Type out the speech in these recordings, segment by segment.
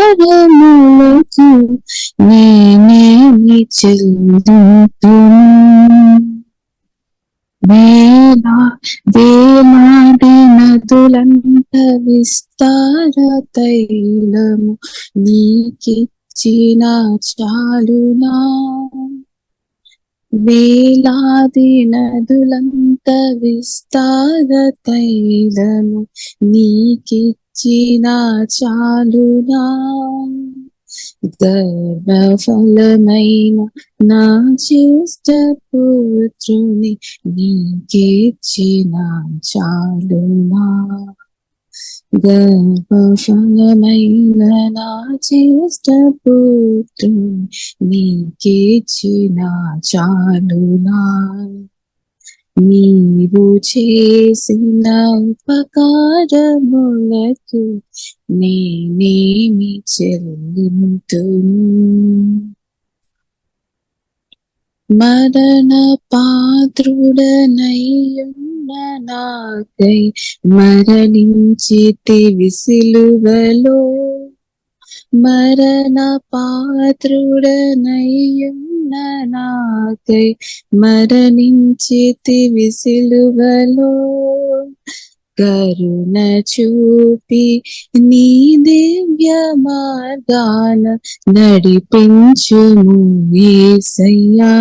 ఉపకారములకు నేనేమి చెల్లింతును. వేలాది నదులంత విస్తార తైలము నీకిచ్చిన చాలునా. వేలాది నదులంత విస్తార తైలము నీకిచ్చిన చాలునా. గర్భఫలమైన నా జ్యేష్ఠ పుత్రుని నీకిచ్చిన చాలునా. గర్భఫలమైన నా జ్యేష్ఠ పుత్రుని నీకిచ్చిన చాలునా. నీవు చేసిన ఉపకారములకు నేనేమి చెల్లింతును. మరణ పాత్రుడనయ్యున్న నాకై మరణించితివి సిలువలో. మరణ పాత్రుడనయ్యున్న నాకై మరణించితివి సిలువలో. కరుణ చూపి నీ దివ్య మార్గాన నడిపించుము యేసయ్యా.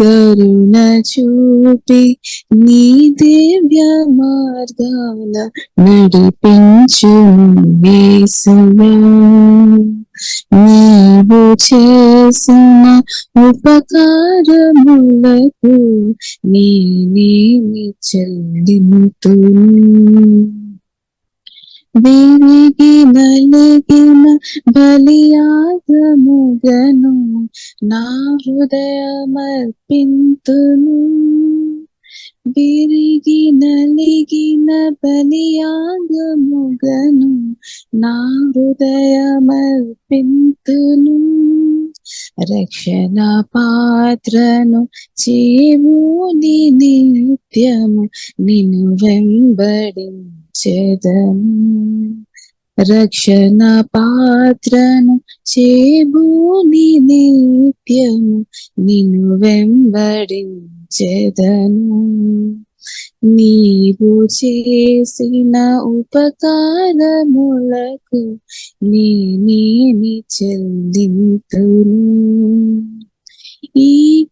కరుణ చూపి నీ దివ్య మార్గాన నడిపించుము యేసయ్యా. నీవు చేసిన ఉపకారములకు నేనేమి చెల్లింతును. విరిగి నలిగిన బలియాగముగను నా హృదయమర్పింతును. విరిగి నలిగిన బలియాగముగను నా హృదయమర్పింతును. రక్షణ పాత్రను చేవుని నిత్యము నిన్ను వెంబడించెదము. రక్షణ పాత్రను చేబూని నిత్యము నిన్ను వెంబడించెదను. నీవు చేసిన ఉపకారములకు నేనేమి చెల్లింతును. ఈ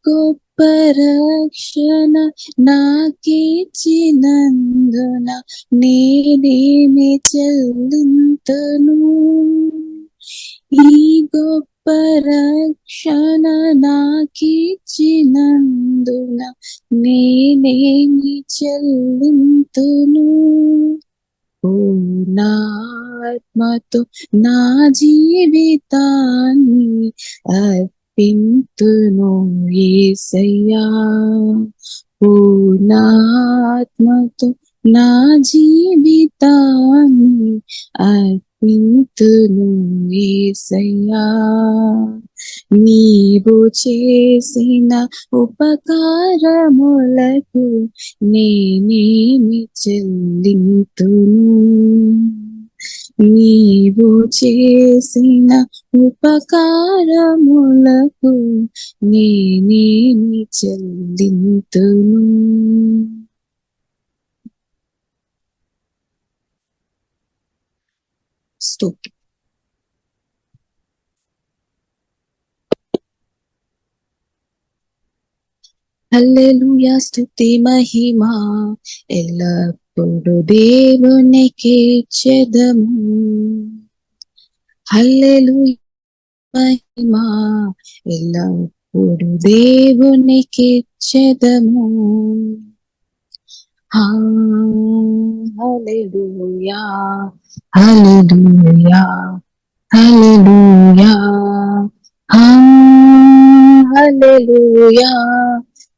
గొప్ప రక్షణ నాకిచ్చినందున నేనేమి చెల్లింతును. ఈ గొప్ప రక్షణ నాకిచ్చినందున నేనేమి చెల్లింతును. పూర్ణాత్మతో నా జీవితాన్ని అర్పింతును యేసయ్యా. పూర్ణాత్మతో నా జీవితాన్ని అర్పింతును యేసయ్యా. నీవు చేసిన ఉపకారములకు నేనేమి చెల్లింతును. నీవు చేసిన ఉపకారములకు నేనేమి చెల్లింతును. స్తోత్రం. హల్లెలూయా, స్తుతి మహిమా ఎల్లప్పుడు దేవునికి ఇచ్చెదము. హల్లెలూయా మహిమా ఎల్లప్పుడు దేవునికి ఇచ్చెదము. హల్లెలూయా హల్లెలూయా హల్లెలూయా హల్లెలూయా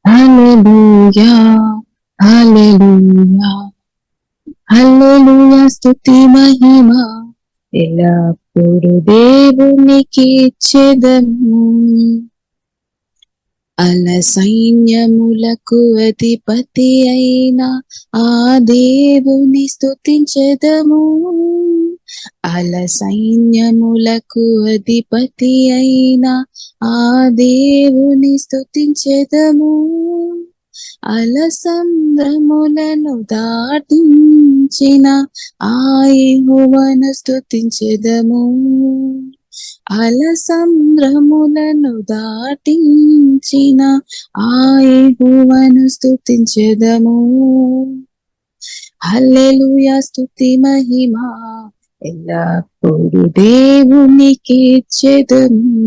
హల్లెలూయా హల్లెలూయా హల్లెలూయా, స్తుతి మహిమా ఎల్లప్పుడు దేవునికి ఇచ్చెదము. అల సైన్యములకు అధిపతి అయిన ఆ దేవుని స్తుతించెదము. అల సైన్యములకు అధిపతి అయిన ఆ దేవుని స్తుతించెదము. అల సంద్రములను దాటించిన ఆ యెహోవాను స్తుతించెదము. అల సంద్రములను దాటించిన ఆ యెహోవాను స్తుతించెదము. హల్లెలూయా స్తుతి మహిమా ఎల్లప్పుడు దేవునికి ఇచ్చెదము.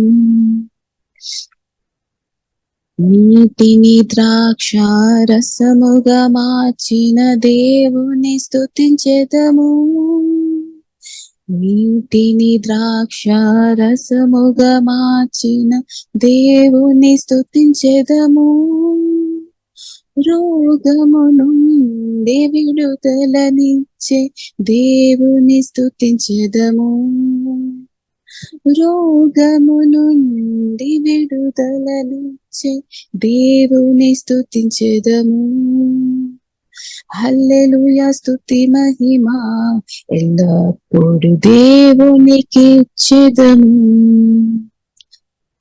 నీటిని ద్రాక్ష రసముగా మార్చిన దేవుని స్తుతించెదము. నీటిని ద్రాక్ష రసముగా మార్చిన దేవుని స్తుతించెదము. రోగము నుండి విడుదలనిచ్చే దేవుని స్తుతించెదము. రోగము నుండి విడుదలనిచ్చే దేవుని స్తుతించెదము. హల్లెలూయా స్తుతి మహిమా ఎల్లప్పుడు దేవునికి ఇచ్చెదము.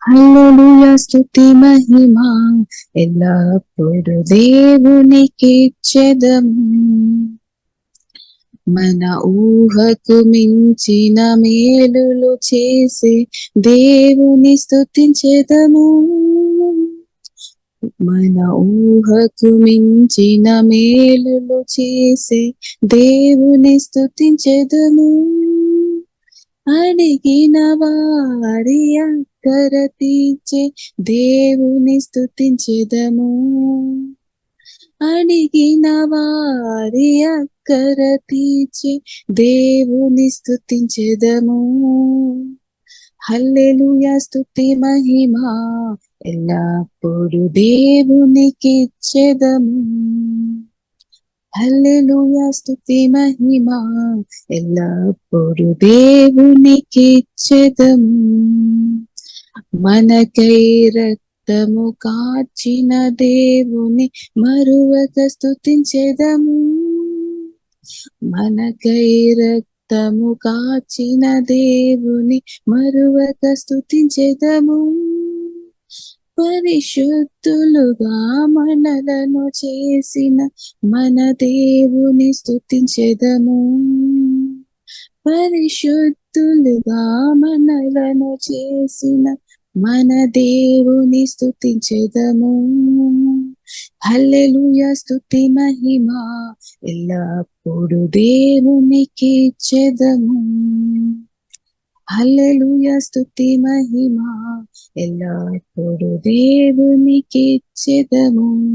హల్లెలూయా స్తుతి మహిమా ఎల్లప్పుడు దేవునికి ఇచ్చెదము. మన ఊహకు మించిన మేలులు చేసే దేవుని స్తుతించెదము. మన ఊహకు మించిన మేలులు చేసే దేవుని స్తుతించెదము. అడిగిన వారి అక్కర తీర్చే దేవుని స్తుతించెదము. అడిగిన వారి అక్కర తీర్చే దేవుని స్తుతించెదము. హల్లెలూయా స్తుతి మహిమా ఎల్లప్పుడు దేవునికి ఇచ్చెదము. హల్లెలూయా స్తుతి మహిమా ఎల్లప్పుడు దేవునికి ఇచ్చెదము. మనకై రక్తము కార్చిన దేవుని మరువక స్తుతించెదము. మనకై రక్తము కార్చిన దేవుని మరువక స్తుతించెదము. పరిశుద్ధులుగా మనలను చేసిన మన దేవుని స్తుతించెదము. పరిశుద్ధులుగా మనలను చేసిన మన దేవుని స్తుతించెదము. హల్లెలూయా స్తుతి మహిమా ఎల్లప్పుడు దేవునికి ఇచ్చెదము. హల్లెలూయా స్తుతి మహిమా ఎల్లప్పుడు దేవునికి ఇచ్చెదము.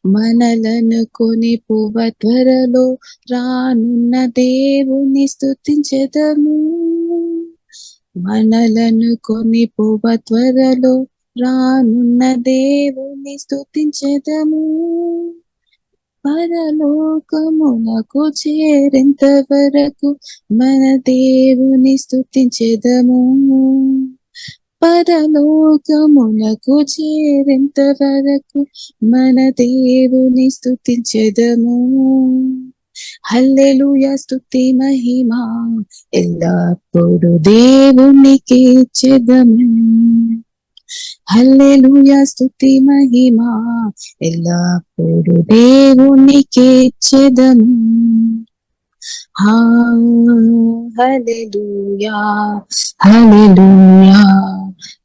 మనలను కొనిపోవ త్వరలో రానున్న దేవుని స్తుతించెదము. మనలను కొనిపోవ త్వరలో రానున్న దేవుని స్తుతించెదము. పరలోకమునకు చేరేంత వరకు మన దేవుని స్తుతించెదము. పరలోకమునకు చేరేంత వరకు మన దేవుని స్తుతించెదము. హల్లెలూయా స్తుతి మహిమా ఎల్లప్పుడు దేవునికి ఇచ్చెదము. హల్లెలూయా స్తుతి మహిమా ఎల్లప్పుడు దేవునికి ఇచ్చెదము. హల్లెలూయా హల్లెలూయా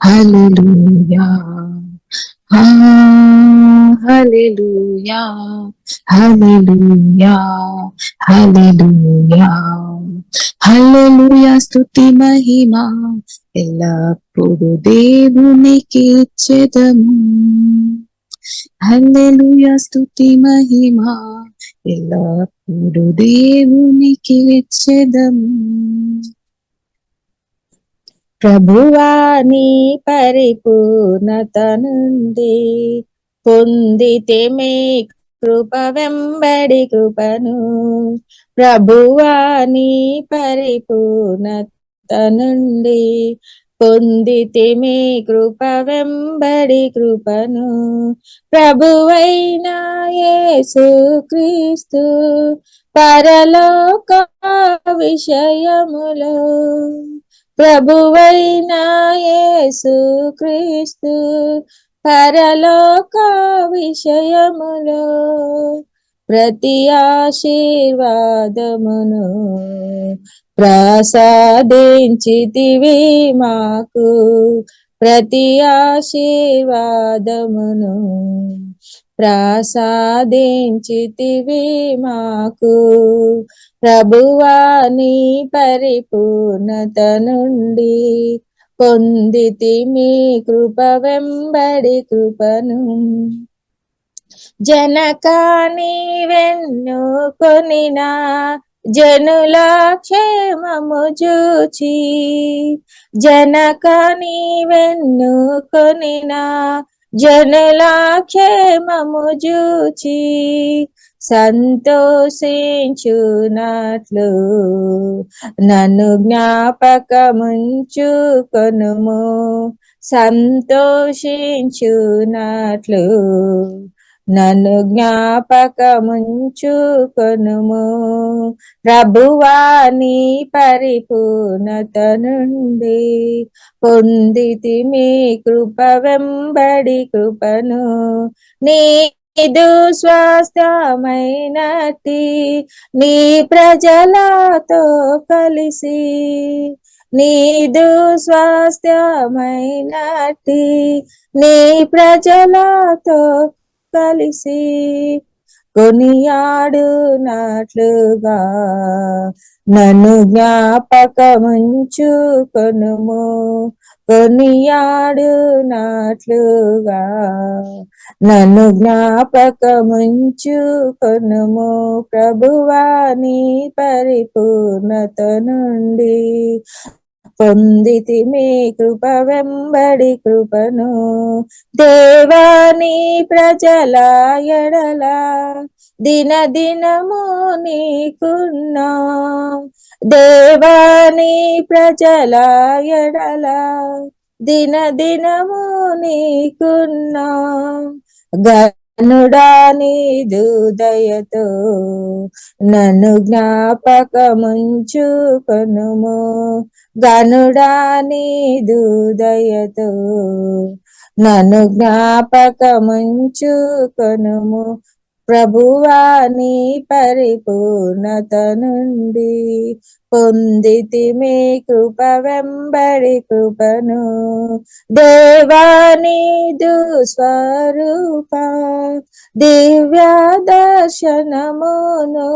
హల్లెలూయా హల్లెలూయా హల్లెలూయా హల్లెలూయా హల్లెలూయా స్తుతి మహిమా ఎల్లప్పుడు దేవునికి ఇచ్చెదము. హల్లెలూయా స్తుతి మహిమా ఎల్లప్పుడు దేవునికి ఇచ్చెదము. ప్రభువా నీ పరిపూర్ణత నుండి పొందితేమే కృప వెంబడి కృపను. ప్రభువా నీ పరిపూర్ణత నుండి పొందితిమి కృప వెంబడి కృపను. ప్రభువైన యేసు క్రీస్తు పరలోక విషయములో, ప్రభువైన యేసు క్రీస్తు పరలోక విషయములో ప్రతి ఆశీర్వాదమును ప్రసాదించితివి మాకు. ప్రతి ఆశీర్వాదమును ప్రసాదించితివి మాకు. ప్రభువా నీ పరిపూర్ణత నుండి పొందితిమి కృప వెంబడి కృపను. జనకాని వెన్నుకొనినా జనుల క్షేమము చూచి, జనకాని వెన్నుకొనినా జనుల క్షేమము చూచి సంతోషించునట్లు నన్ను జ్ఞాపకముంచుకొనుము. సంతోషించునట్లు నన్ను జ్ఞాపకముంచుకొనుము. ప్రభువా నీ పరిపూర్ణత నుండి పొందితిమి కృప వెంబడి కృపను. నీదు స్వాస్థ్యమైనట్టి నీ ప్రజలతో కలిసి, నీదు స్వాస్థ్యమైనట్టి నీ ప్రజలతో కలిసి కొనియాడునట్లుగా నన్ను జ్ఞాపకముంచుకొనుము. కొనియాడునట్లుగా నన్ను జ్ఞాపకముంచుకొనుము. ప్రభువా నీ పరిపూర్ణత నుండి పొందితిమి కృప వెంబడి కృపను. దేవాని ప్రజల ఎడల దినదినము నీకున్నా, దేవాని ప్రజల ఎడల దినదినము నీకున్నా. గనుడా నీదు దయతో నన్ను జ్ఞాపకముంచుకొనుము. గనుడా నీదు దయతో నన్ను జ్ఞాపకముంచుకొనుము. ప్రభువా నీ పరిపూర్ణత నుండి పొందితిమి కృప వెంబడి కృపను. దేవా నీదు స్వరూప దివ్య దర్శనమును,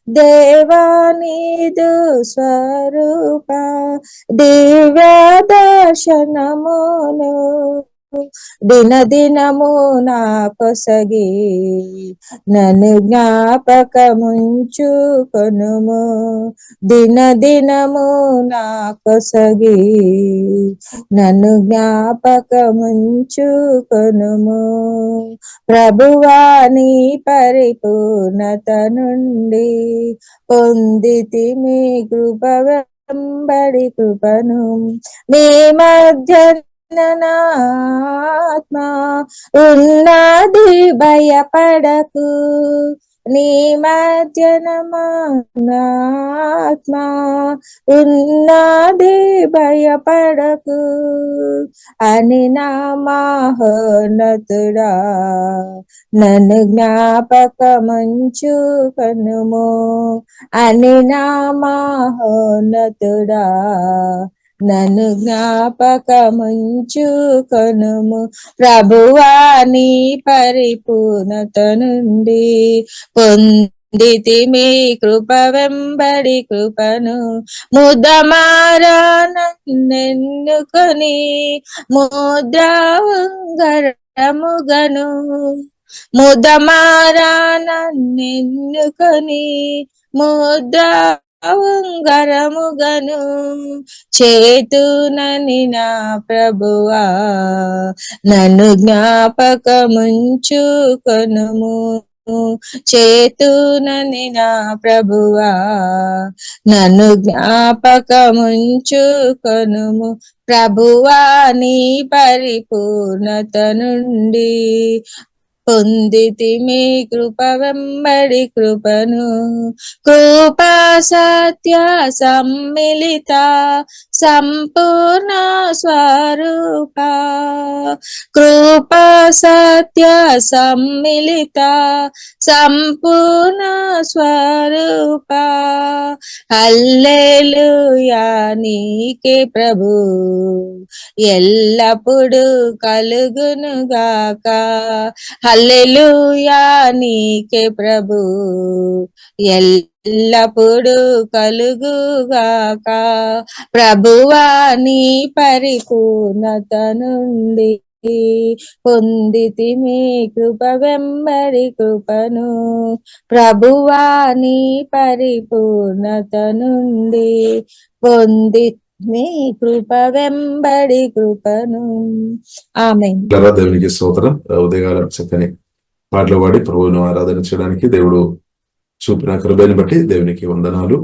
దేవా నీదు స్వరూప దివ్య దర్శనమును దినదినము నా కొసగి నన్ను జ్ఞాపకముంచుకొనుము. దినదినము నా కొసగి నన్ను జ్ఞాపకముంచుకొనుము. ప్రభువా నీ పరిపూర్ణత నుండి పొందితిమి కృప వెంబడి కృపను. మీ మధ్య నాత్మా ఉన్నది భయపడకు, నీ మధ్యన నాత్మా ఉన్నది భయపడకు అని నా మహోన్నతుడా నన్ను జ్ఞాపకముంచుకొనుము. అని నా మహోన్నతుడా నన్ను జ్ఞాపకముంచుకొనుము. ప్రభువా నీ పరిపూర్ణత నుండి పొందితిమి కృప వెంబడి కృపను. ముదమారా నన్నెన్నుకొని ముద్రాంగరముగను, ముదమారా నన్నెన్నుకొని ముద్రాంగరముగను చేతునని నా ప్రభువా నన్ను జ్ఞాపకముంచుకొనుము. చేతునని నా ప్రభువా, నన్ను జ్ఞాపకముంచుకొనుము ప్రభువా, నీ పరిపూర్ణత నుండి పొందితిమి కృప వెంబడి కృపను. కృపా సత్య సమ్మిళిత సంపూర్ణ స్వరూప, కృపా సత్య సమ్మిళిత సంపూర్ణ స్వరూప. హల్లెలూయా నీకే ప్రభు, ఎల్లప్పుడు కలుగునుగాక. హల్లెలూయా నీకే ప్రభు, ఎల్లప్పుడు కలుగుగాక. ప్రభువా, నీ పరిపూర్ణత నుండి పొందితిమి కృప వెంబడి కృపను. ప్రభువా, నీ పరిపూర్ణత నుండి పొందితిమి కృప వెంబడి కృపను. ఆమేన్. దేవునికి స్తోత్రం. ఉదయకాలం చక్కని పాటలు పాడి ప్రభువును ఆరాధించడానికి దేవుడు చూపిన కృపను బట్టి దేవునికి వందనాలు.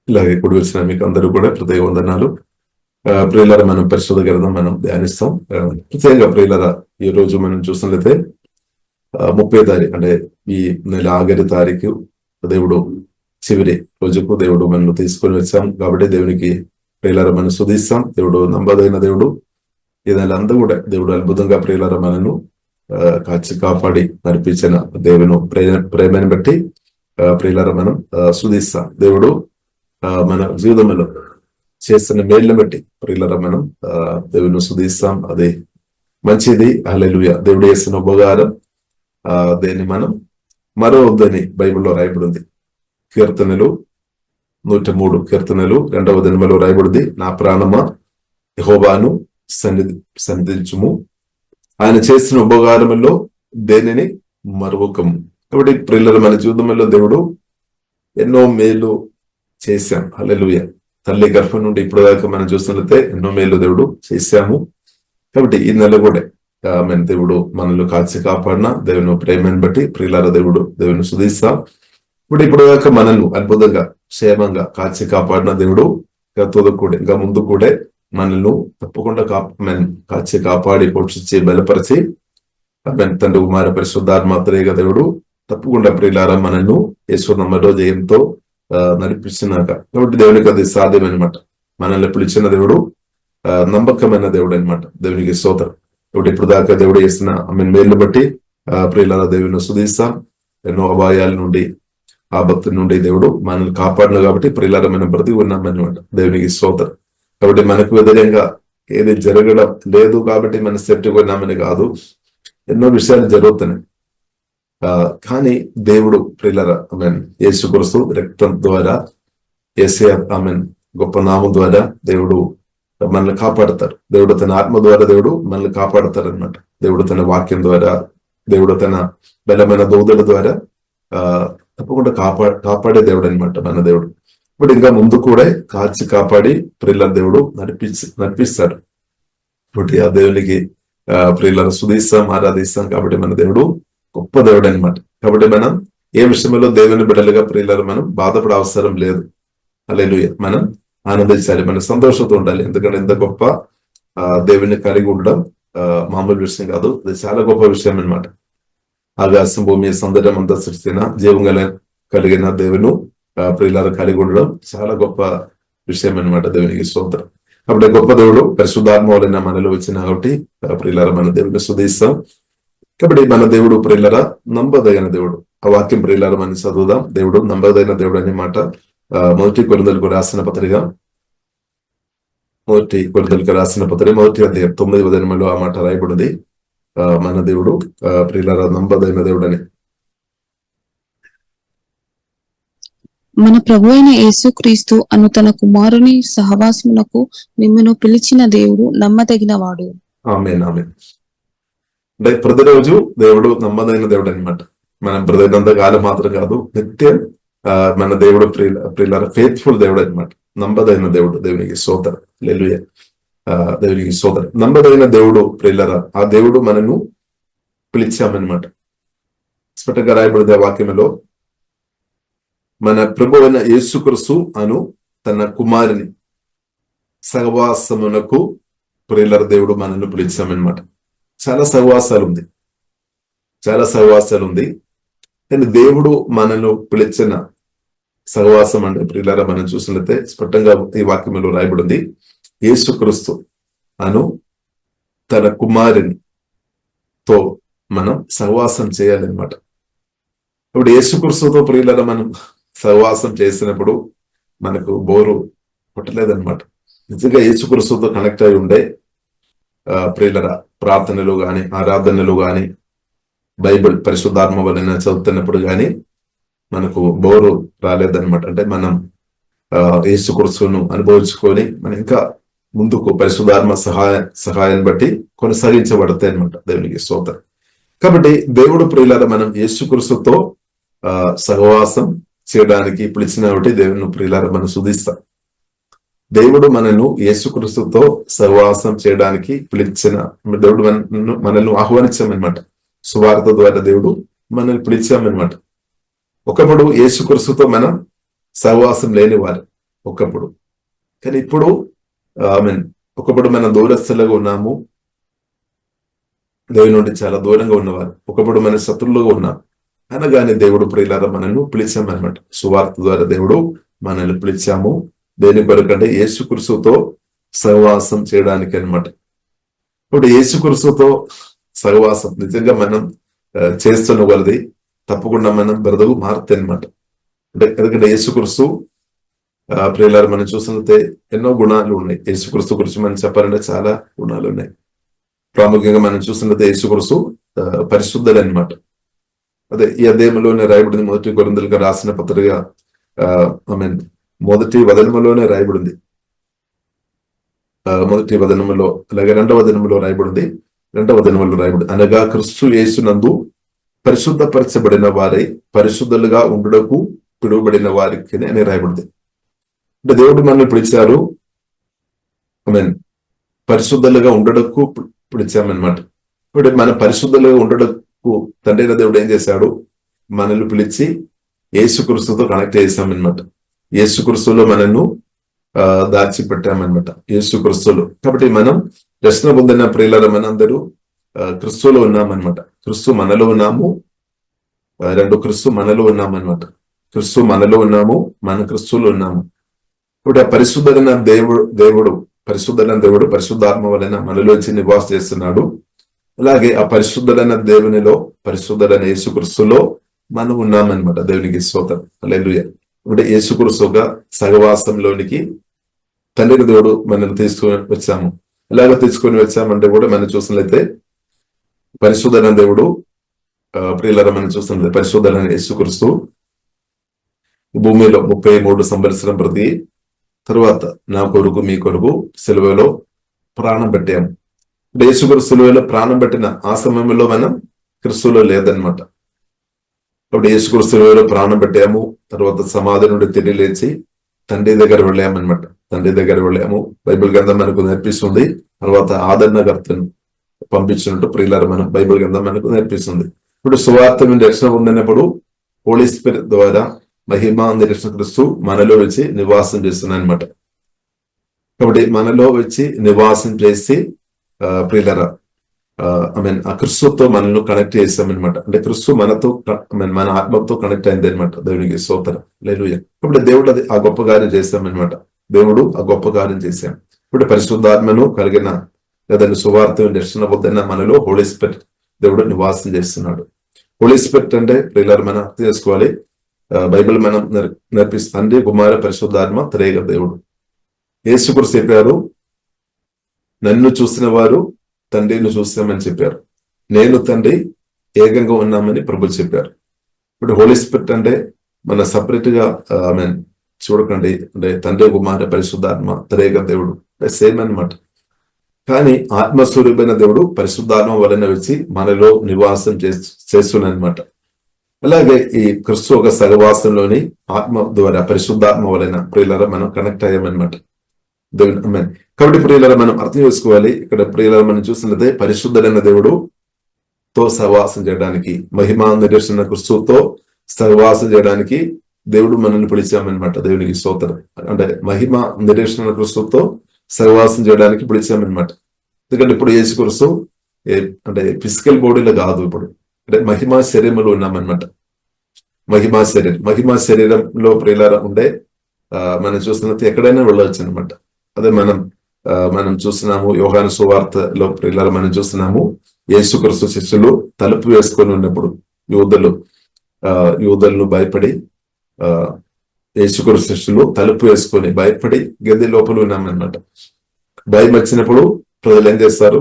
ఇలాగే కూడి వచ్చిన మీకు అందరూ కూడా ప్రత్యేక వందనాలు. ప్రియులారా, మనం పరిశుద్ధ గ్రంథం మనం ధ్యానిస్తాం. ప్రత్యేకంగా ప్రియులారా, ఈ రోజు మనం చూసినట్లయితే 30వ తారీఖు అంటే ఈ నెల ఆఖరి తారీఖు దేవుడు చివరి రోజుకు దేవుడు మనల్ని తీసుకొని వచ్చాం కాబట్టి దేవునికి ప్రియులారా మనం స్తుతిస్తాం. దేవుడు నమ్మదైన దేవుడు. ఈ నెల అంతా కూడా దేవుడు అద్భుతంగా ప్రియులారా మనను కాచి కాపాడి నడిపించిన దేవుని ప్రేమని బట్టి ప్రియులారా మనం స్తుతిస్తాం. దేవుడు మన జీవితంలో చేస్తున్న మేళ్ళని బట్టి ప్రియులారా మనం దేవుని స్తుతిస్తాం. అది మంచిది. హల్లెలూయా. దేవుడు చేస్తున్న ఉపకారం దేన్ని మనం మరొద్దని బైబిల్లో రాయబడింది. కీర్తనలు 103 కీర్తనలు 2వ దినములో రాయబడింది, నా ప్రాణమా యెహోవాను సన్నిధించుము, ఆయన చేసిన ఉపకారములో దేనిని మరువకము. కాబట్టి ప్రియులారా మన జీవితంలో దేవుడు ఎన్నో మేలు చేశాం. హల్లెలూయా. తల్లి గర్భం నుండి ఇప్పుడు దాకా మనం చూస్తున్నట్లయితే ఎన్నో మేలు దేవుడు చేశాము. కాబట్టి ఈ నెల కూడా మన దేవుడు మనల్ని కాచి కాపాడిన దేవుని ప్రేమను బట్టి ప్రియులారా దేవుని స్తుతిస్తాం. ఇప్పుడు దాకా మనల్ని అద్భుతంగా క్షేమంగా కాచి కాపాడిన దేవుడు ఇంకా ముందు కూడా మనల్ని తప్పకుండా కాచి కాపాడి పోషించి బలపరిచి తండ్రి కుమార పరిశుద్ధాత్మత్రేయ దేవుడు తప్పకుండా ప్రియులారా మనల్ని యేసునామములో జయంతో నడిపిస్తున్నాక. కాబట్టి దేవునికి అది సాధ్యమనమాట. మనల్ని పిలిచిన దేవుడు నమ్మకమైన దేవుడు అనమాట. దేవునికి స్తోత్రం. కాబట్టి ఇప్పుడు దాకా దేవుడు చేసిన మేలు బట్టి ప్రియులారా దేవుని స్తుతిస్తాం. ఎన్నో అపాయాల నుండి ఆపత్తు నుండి దేవుడు మనల్ని కాపాడిన కాబట్టి ప్రియులారా మనం బ్రతికి ఉన్నామన్నమాట. దేవునికి స్తోత్రం. కాబట్టి మనకు వ్యతిరేకంగా ఏది జరగడం లేదు కాబట్టి మనం సేఫ్టీగా ఉన్నామని కాదు, ఎన్నో విషయాలు జరుగుతున్నాయి. కానీ దేవుడు ప్రియులారా యేసుక్రీస్తు రక్తం ద్వారా, యేసయ్య గొప్ప నామం ద్వారా దేవుడు మనల్ని కాపాడతారు. దేవుడు తన ఆత్మ ద్వారా దేవుడు మనల్ని కాపాడతారు అనమాట. దేవుడు తన వాక్యం ద్వారా, దేవుడు తన బలమైన దూతల ద్వారా తప్పకుండా కాపాడే దేవుడు అనమాట మన దేవుడు. ఇప్పుడు ఇంకా ముందు కూడా కాచి కాపాడి ప్రియుల దేవుడు నడిపిస్తాడు. కాబట్టి ఆ దేవునికి ప్రియులను స్తుతిస్తాం, ఆరాధిస్తాం. కాబట్టి మన దేవుడు గొప్ప దేవుడు అనమాట. కాబట్టి మనం ఏ విషయంలో దేవుని బిడ్డలుగా ప్రియులను మనం బాధపడే అవసరం లేదు. హల్లెలూయా. మనం ఆనందించాలి, మనం సంతోషంతో ఉండాలి. ఎందుకంటే ఇంత గొప్ప దేవుని కలిగి ఉండడం మామూలు విషయం కాదు. అది చాలా గొప్ప విషయం అనమాట. ఆకాశం భూమి సౌందర్యం అంతా సృష్టిన జీవం కలిగిన దేవుని ప్రియులను కలిగి ఉండడం చాలా గొప్ప విషయం అనమాట. దేవునికి స్తోత్రం. కాబట్టి గొప్ప దేవుడు పరిశుద్ధాత్మ వలన మనలో వచ్చిన కాబట్టి ప్రియులారా మన దేవుని స్తుతిస్తాం. కాబట్టి మన దేవుడు ప్రియులారా నమ్మదగిన దేవుడు. ఆ వాక్యం ప్రియులారా మనం చదువుదాం. దేవుడు నమ్మదగిన దేవుడు అనే మాట 1 కొరింథీయులకు రాసిన పత్రిక 1 కొరింథీయులకు రాసిన పత్రిక 1వ అధ్యాయం 9వ వచనంలో ఆ మాట రాయబడింది. మన దేవుడు ప్రియులారా నమ్మదగిన దేవుడు అని. మన ప్రభు అయిన యేసుక్రీస్తు అను తన కుమారుని సహవాసమునకు మిమ్మను పిలిచిన దేవుడు నమ్మదగిన వాడు. ఆమేన్, ఆమేన్. అంటే ప్రతిరోజు దేవుడు నమ్మదగిన దేవుడు అనమాట. మనం బ్రతికినంత కాలం మాత్రం కాదు, నిత్యం మన దేవుడు ప్రియులారా ఫెయిత్ఫుల్ దేవుడు అనమాట. నమ్మదగిన దేవుడు. దేవునికి స్తోత్రం. హల్లెలూయా. దేవునికి స్తోత్రం. నమ్మదగిన దేవుడు ప్రియులారా. ఆ దేవుడు మనను పిలిచామన్నమాట. స్ఫటికంగా రాయబడింది ఆ వాక్యంలో, మన ప్రభు అయిన యేసుక్రీస్తు అను తన కుమారుని సహవాసమునకు ప్రియుల దేవుడు మనల్ని పిలిచామన్నమాట. చాలా సహవాసాలు ఉంది. కానీ దేవుడు మనల్ని పిలిచిన సహవాసం అంటే ప్రియులారా మనం చూసినట్లయితే స్పష్టంగా ఈ వాక్యంలో రాయబడింది, యేసుక్రీస్తు అను తన కుమారునితో మనం సహవాసం చేయాలన్నమాట. ఇప్పుడు యేసుక్రీస్తుతో ప్రియులారా మనం సహవాసం చేసినప్పుడు మనకు బోరు కొట్టలేదన్నమాట. నిజంగా యేసుక్రీస్తుతో కనెక్ట్ అయి ఉండే ప్రియులరా ప్రార్థనలు గాని, ఆరాధనలు గాని, బైబిల్ పరిశుద్ధాత్మ వలన చదువుతున్నప్పుడు గాని మనకు బోరు రాలేదన్నమాట. అంటే మనం యేసుక్రీస్తును అనుభవించుకొని మనం ఇంకా ముందుకు పరిశుద్ధాత్మ సహాయాన్ని బట్టి కొనసాగించబడతాయి అనమాట. దేవునికి స్తోత్రం. కాబట్టి దేవుడు ప్రియులారా మనం యేసుక్రీస్తుతో సహవాసం చేయడానికి పిలిచిన కాబట్టి దేవుని ప్రియులారా మనం స్తుతిస్తాం. దేవుడు మనను యేసుక్రీస్తుతో సహవాసం చేయడానికి పిలిచిన దేవుడు మనల్ని ఆహ్వానించామన్నమాట. సువార్త ద్వారా దేవుడు మనల్ని పిలిచామన్నమాట. ఒకప్పుడు యేసుక్రీస్తుతో మనం సహవాసం లేని వారు ఒకప్పుడు. కానీ ఇప్పుడు ఒకప్పుడు మనం దూరస్థులుగా ఉన్నాము, దేవుని నుండి చాలా దూరంగా ఉన్నవారు. ఒకప్పుడు మన శత్రువులుగా ఉన్నాం. అనగానే దేవుడు ప్రియులారా మనల్ని పిలిచామన్నమాట. సువార్త ద్వారా దేవుడు మనల్ని పిలిచాము. దేని కొరకంటే యేసుక్రీస్తుతో సహవాసం చేయడానికి అన్నమాట. ఇప్పుడు యేసుక్రీస్తుతో సహవాసం నిజంగా మనం చేస్తున్న వాళ్ళది తప్పకుండా మనం బ్రతుకు మారుతాయి అనమాట. అంటే ఎందుకంటే యేసుక్రీస్తు ప్రియులారా మనం చూసినట్లయితే ఎన్నో గుణాలు ఉన్నాయి. యేసుక్రీస్తు గురించి మనం చెప్పాలంటే చాలా గుణాలు ఉన్నాయి. ప్రాముఖ్యంగా మనం చూసినట్లయితే యేసుక్రీస్తు పరిశుద్ధుడు అనమాట. అదే ఈ అధ్యాయంలోనే రాయబడింది, మొదటి కొరింథీయులకు రాసిన పత్రిక మొదటి వదనములోనే రాయబడింది. మొదటి వదనములో అలాగే రెండవ వదనములో రాయబడింది. అనగా క్రీస్తు యేసునందు పరిశుద్ధపరచబడిన వారై పరిశుద్ధులుగా ఉండుటకు పిలువబడిన వారికి అని రాయబడింది. అంటే దేవుడు మనల్ని పిలిచారు, పరిశుద్ధులుగా ఉండటకు పిలిచామన్నమాట. ఇప్పుడు మన పరిశుద్ధులుగా ఉండటకు తండ్రి దేవుడు ఏం చేశాడు, మనల్ని పిలిచి యేసుక్రీస్తుతో కనెక్ట్ చేశామన్నమాట. యేసుక్రీస్తులో మనల్ని దాచిపెట్టామన్నమాట. యేసుక్రీస్తులో. కాబట్టి మనం రక్షణ పొందిన ప్రియులారా మనందరూ క్రీస్తులో ఉన్నామన్నమాట. క్రీస్తు మనలో ఉన్నాము, క్రీస్తు మనలో ఉన్నామన్నమాట. క్రీస్తు మనలో ఉన్నాము, మన క్రీస్తులో ఉన్నాము. ఇప్పుడు ఆ పరిశుద్ధమైన దేవుడు పరిశుద్ధాత్మ వలన మనలోంచి నివాసం చేస్తున్నాడు. అలాగే ఆ పరిశుద్ధమైన దేవునిలో, పరిశుద్ధమైన యేసుక్రీస్తులో మనం ఉన్నామన్నమాట. దేవునికి స్తోత్రం. హల్లెలూయా. ఇప్పుడు యేసుక్రీస్తుగా సహవాసంలోనికి తండ్రి దేవుడు మనల్ని తీసుకొని వచ్చాము. ఎలాగ తీసుకొని వచ్చామంటే కూడా మనం చూసినట్లయితే పరిశుద్ధమైన దేవుడు ప్రియులారా మనం చూస్తున్నది పరిశుద్ధమైన యేసుక్రీస్తు భూమిలో 33 సంవత్సరం ప్రతి తరువాత నా కొరకు మీ కొరకు సిలువలో ప్రాణం పెట్టాము. యేసుక్రీస్తు సిలువలో ప్రాణం పెట్టిన ఆ సమయంలో మనం క్రీస్తులో లేదనమాట. అప్పుడు యేసుక్రీస్తు సిలువలో ప్రాణం పెట్టాము. తర్వాత సమాధి నుండి తిరిగి లేచి తండ్రి దగ్గర వెళ్ళామన్నమాట. బైబిల్ గ్రంథం మనకు నేర్పిస్తుంది. తర్వాత ఆదరణకర్తను పంపించినట్టు ప్రియులారా మనం బైబిల్ గ్రంథం మనకు నేర్పిస్తుంది. ఇప్పుడు సువార్త మీద రక్షణ పొందినప్పుడు హోలీ స్పిరిట్ ద్వారా మహిమా నిరీక్షణ క్రీస్తు మనలో వచ్చి నివాసం చేస్తున్నాయి అనమాట. కాబట్టి మనలో వచ్చి నివాసం చేసి ప్రియులారా ఆ క్రీస్తుతో మనల్ని కనెక్ట్ చేసామన్నమాట. అంటే క్రీస్తు మనతో మన ఆత్మతో కనెక్ట్ అయింది అనమాట. దేవునికి స్తోత్రం. హల్లెలూయా. ఇప్పుడు దేవుడు ఆ గొప్ప కార్యం చేశామన్నమాట. ఇప్పుడు పరిశుద్ధాత్మను కలిగిన లేదంటే సువార్త రక్షణ పొందిన మనలో హోలీ స్పిరిట్ దేవుడు నివాసం చేస్తున్నాడు. హోలీ స్పిరిట్ అంటే ప్రియులారా మనం అర్థం చేసుకోవాలి. బైబిల్ మనం నేర్పిస్తుంది కుమార పరిశుద్ధాత్మ త్రేక దేవుడు. యేసుక్రీస్తు చెప్పారు, నన్ను చూసిన వారు తండ్రిని చూస్తామని చెప్పారు. నేను తండ్రి ఏకంగా ఉన్నామని ప్రభు చెప్పారు. ఇప్పుడు హోలీ స్పిరిట్ అంటే మన సపరేట్ గా చూడకండి. అంటే తండ్రి కుమార పరిశుద్ధాత్మ త్రేక దేవుడు సేమ్ అన్నమాట. కానీ ఆత్మస్వరూపమైన దేవుడు పరిశుద్ధాత్మ వలన వచ్చి మనలో నివాసం చేస్తున్నానమాట. అలాగే ఈ క్రీస్తు ఒక సహవాసంలోని ఆత్మ ద్వారా పరిశుద్ధాత్మ వలన ప్రియులారా మనం కనెక్ట్ అయ్యామన్నమాట. కాబట్టి ప్రియులారా మనం అర్థం చేసుకోవాలి. ఇక్కడ ప్రియులారా మనం చూసినట్లయితే పరిశుద్ధుడైన దేవుడు తో సహవాసం చేయడానికి, మహిమా నిరీక్షణ క్రీస్తుతో సహవాసం చేయడానికి దేవుడు మనల్ని పిలిచామన్నమాట. దేవునికి స్తోత్రం. అంటే మహిమ నిరీక్షణ క్రీస్తుతో సహవాసం చేయడానికి పిలిచామన్నమాట. ఎందుకంటే ఇప్పుడు యేసుక్రీస్తు అంటే ఫిజికల్ బాడీలో కాదు, ఇప్పుడు అంటే మహిమా శరీరంలో ఉన్నామన్నమాట. మహిమా శరీరంలో ప్రియులారా ఉండే మనం చూస్తున్నట్టు ఎక్కడైనా వెళ్ళవచ్చు అనమాట. అదే మనం చూస్తున్నాము యోహాను సువార్తలో ప్రియులారా మనం చూస్తున్నాము యేసుక్రీస్తు శిష్యులు తలుపు వేసుకొని ఉన్నప్పుడు యూదులను భయపడి యేసుక్రీస్తు శిష్యులు తలుపు వేసుకొని భయపడి గది లోపల ఉన్నామన్నమాట. భయం వచ్చినప్పుడు ప్రజలు ఏం చేస్తారు?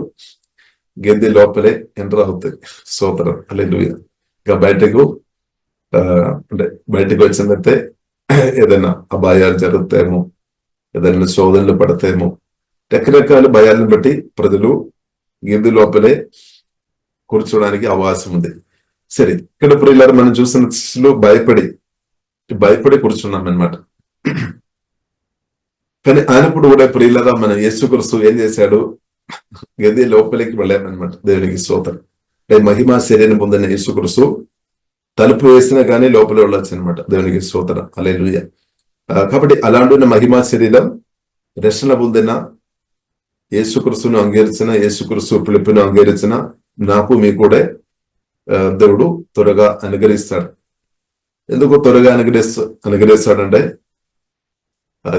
గది లోపలే ఎంటర్ అవుతాయి. స్తోత్రం, హల్లెలూయా. ఇంకా బయటకు వచ్చిందంటే ఏదైనా అపాయాలు జరుగుతాయేమో, ఏదైనా శోధనలు పడతాయేమో, రకరకాల భయాలను బట్టి ప్రజలు గది లోపలే కూర్చోడానికి అవకాశం ఉంది. సరే, ఇక్కడ ప్రియులారా మనం చూసిన శిష్యులు భయపడి కూర్చున్నాం అన్నమాట. కానీ ఆయనప్పుడు కూడా ప్రియులారా మన యేసుక్రీస్తు ఏం చేశాడు? గది లోపలికి వెళ్ళామన్నమాట. దేవునికి స్తోత్రం. మహిమా శరీరం పొందిన యేసుక్రీస్తు తలుపు వేసినా కానీ లోపల వెళ్ళొచ్చు అనమాట. దేవునికి స్తోత్రం, హల్లెలూయా. కాబట్టి అలాంటి మహిమా శరీరం రక్షణ పొందిన యేసుక్రీస్తును అంగీకరించిన, యేసుక్రీస్తు పిలుపును అంగీకరించిన నాకు మీ కూడా దేవుడు త్వరగా అనుగ్రహిస్తాడు. ఎందుకు త్వరగా అనుగ్రహిస్తాడంటే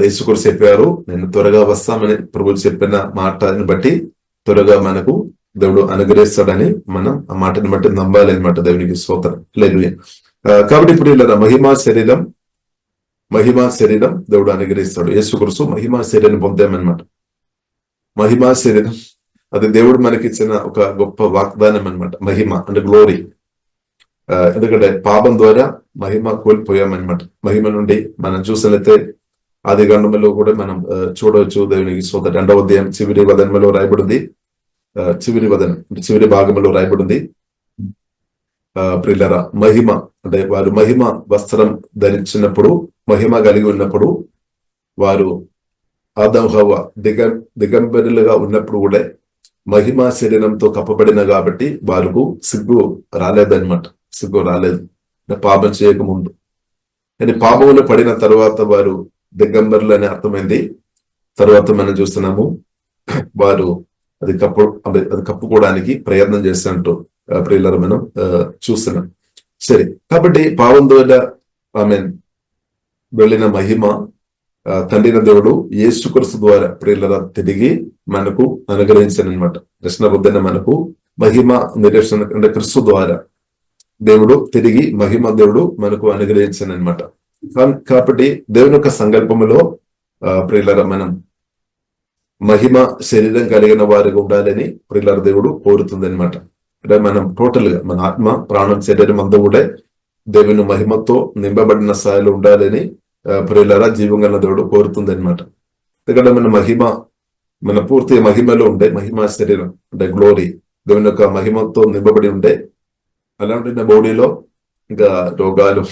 యేసుక్రీస్తు చెప్పారు, నేను త్వరగా వస్తామని ప్రభువు చెప్పిన మాటని బట్టి త్వరగా మనకు దేవుడు అనుగ్రహిస్తాడని మనం ఆ మాటని బట్టి నమ్మాలి అనమాట. దేవునికి స్తోత్రం, హల్లెలూయా. కాబట్టి ఇప్పుడు ఇలా మహిమా శరీరం దేవుడు అనుగ్రహిస్తాడు. యేసుక్రీస్తు మహిమా శరీరం పొందామన్నమాట. మహిమా శరీరం అది దేవుడు మనకి ఇచ్చిన ఒక గొప్ప వాగ్దానం అన్నమాట. మహిమ అంటే గ్లోరీ. ఎందుకంటే పాపం ద్వారా మహిమ కోల్పోయామన్నమాట. మహిమ నుండి మనం చూసినట్లయితే ఆది గ్రంథంలో కూడా మనం చూడవచ్చు. దేవునికి స్తోత్రం. 2వ అధ్యాయం చివరి వదనంలో రాయబడింది. చివరి భాగంలో రాయబడింది, ప్రియులారా మహిమ అంటే వారు మహిమ వస్త్రం ధరించినప్పుడు, మహిమ కలిగి ఉన్నప్పుడు, వారు ఆదాము హవ్వ దిగంబరులుగా ఉన్నప్పుడు కూడా మహిమా శరీరంతో కప్పబడిన కాబట్టి వారికి సిగ్గు రాలేదన్నమాట. సిగ్గు రాలేదు పాపం చేయకముందు. కానీ పాపంలో పడిన తర్వాత వారు దిగంబరులు అని అర్థమైంది. తర్వాత మనం చూస్తున్నాము వారు అది కప్పుకోవడానికి ప్రయత్నం చేస్తున్నట్టు ప్రియులారా మనం చూస్తున్నాం. సరే, కాబట్టి పాపం ద్వారా ఆమె వెళ్ళిన మహిమ తండ్రిన దేవుడు యేసుక్రీస్తు ద్వారా ప్రియులారా తిరిగి మనకు అనుగ్రహించానమాట. రక్షణ పొందిన మనకు మహిమ నిరీక్షణ అంటే క్రీస్తు ద్వారా దేవుడు తిరిగి మహిమ దేవుడు మనకు అనుగ్రహించానమాట. కాబట్టి దేవుని యొక్క సంకల్పములో ప్రియులారా మనం మహిమ శరీరం కలిగిన వారిగా ఉండాలని ప్రియులారా దేవుడు కోరుతుంది అనమాట. అంటే మనం టోటల్ గా మన ఆత్మ ప్రాణం శరీరం అంతా కూడా దేవుని మహిమతో నింపబడిన స్థాయిలో ఉండాలని ప్రియులారా జీవంగా దేవుడు కోరుతుంది అనమాట. ఎందుకంటే మన పూర్తి మహిమలో ఉండే మహిమా శరీరం అంటే గ్లోరీ దేవుని యొక్క మహిమతో నింపబడి ఉండే అలాంటి బాడీలో ఇంకా రోగాలు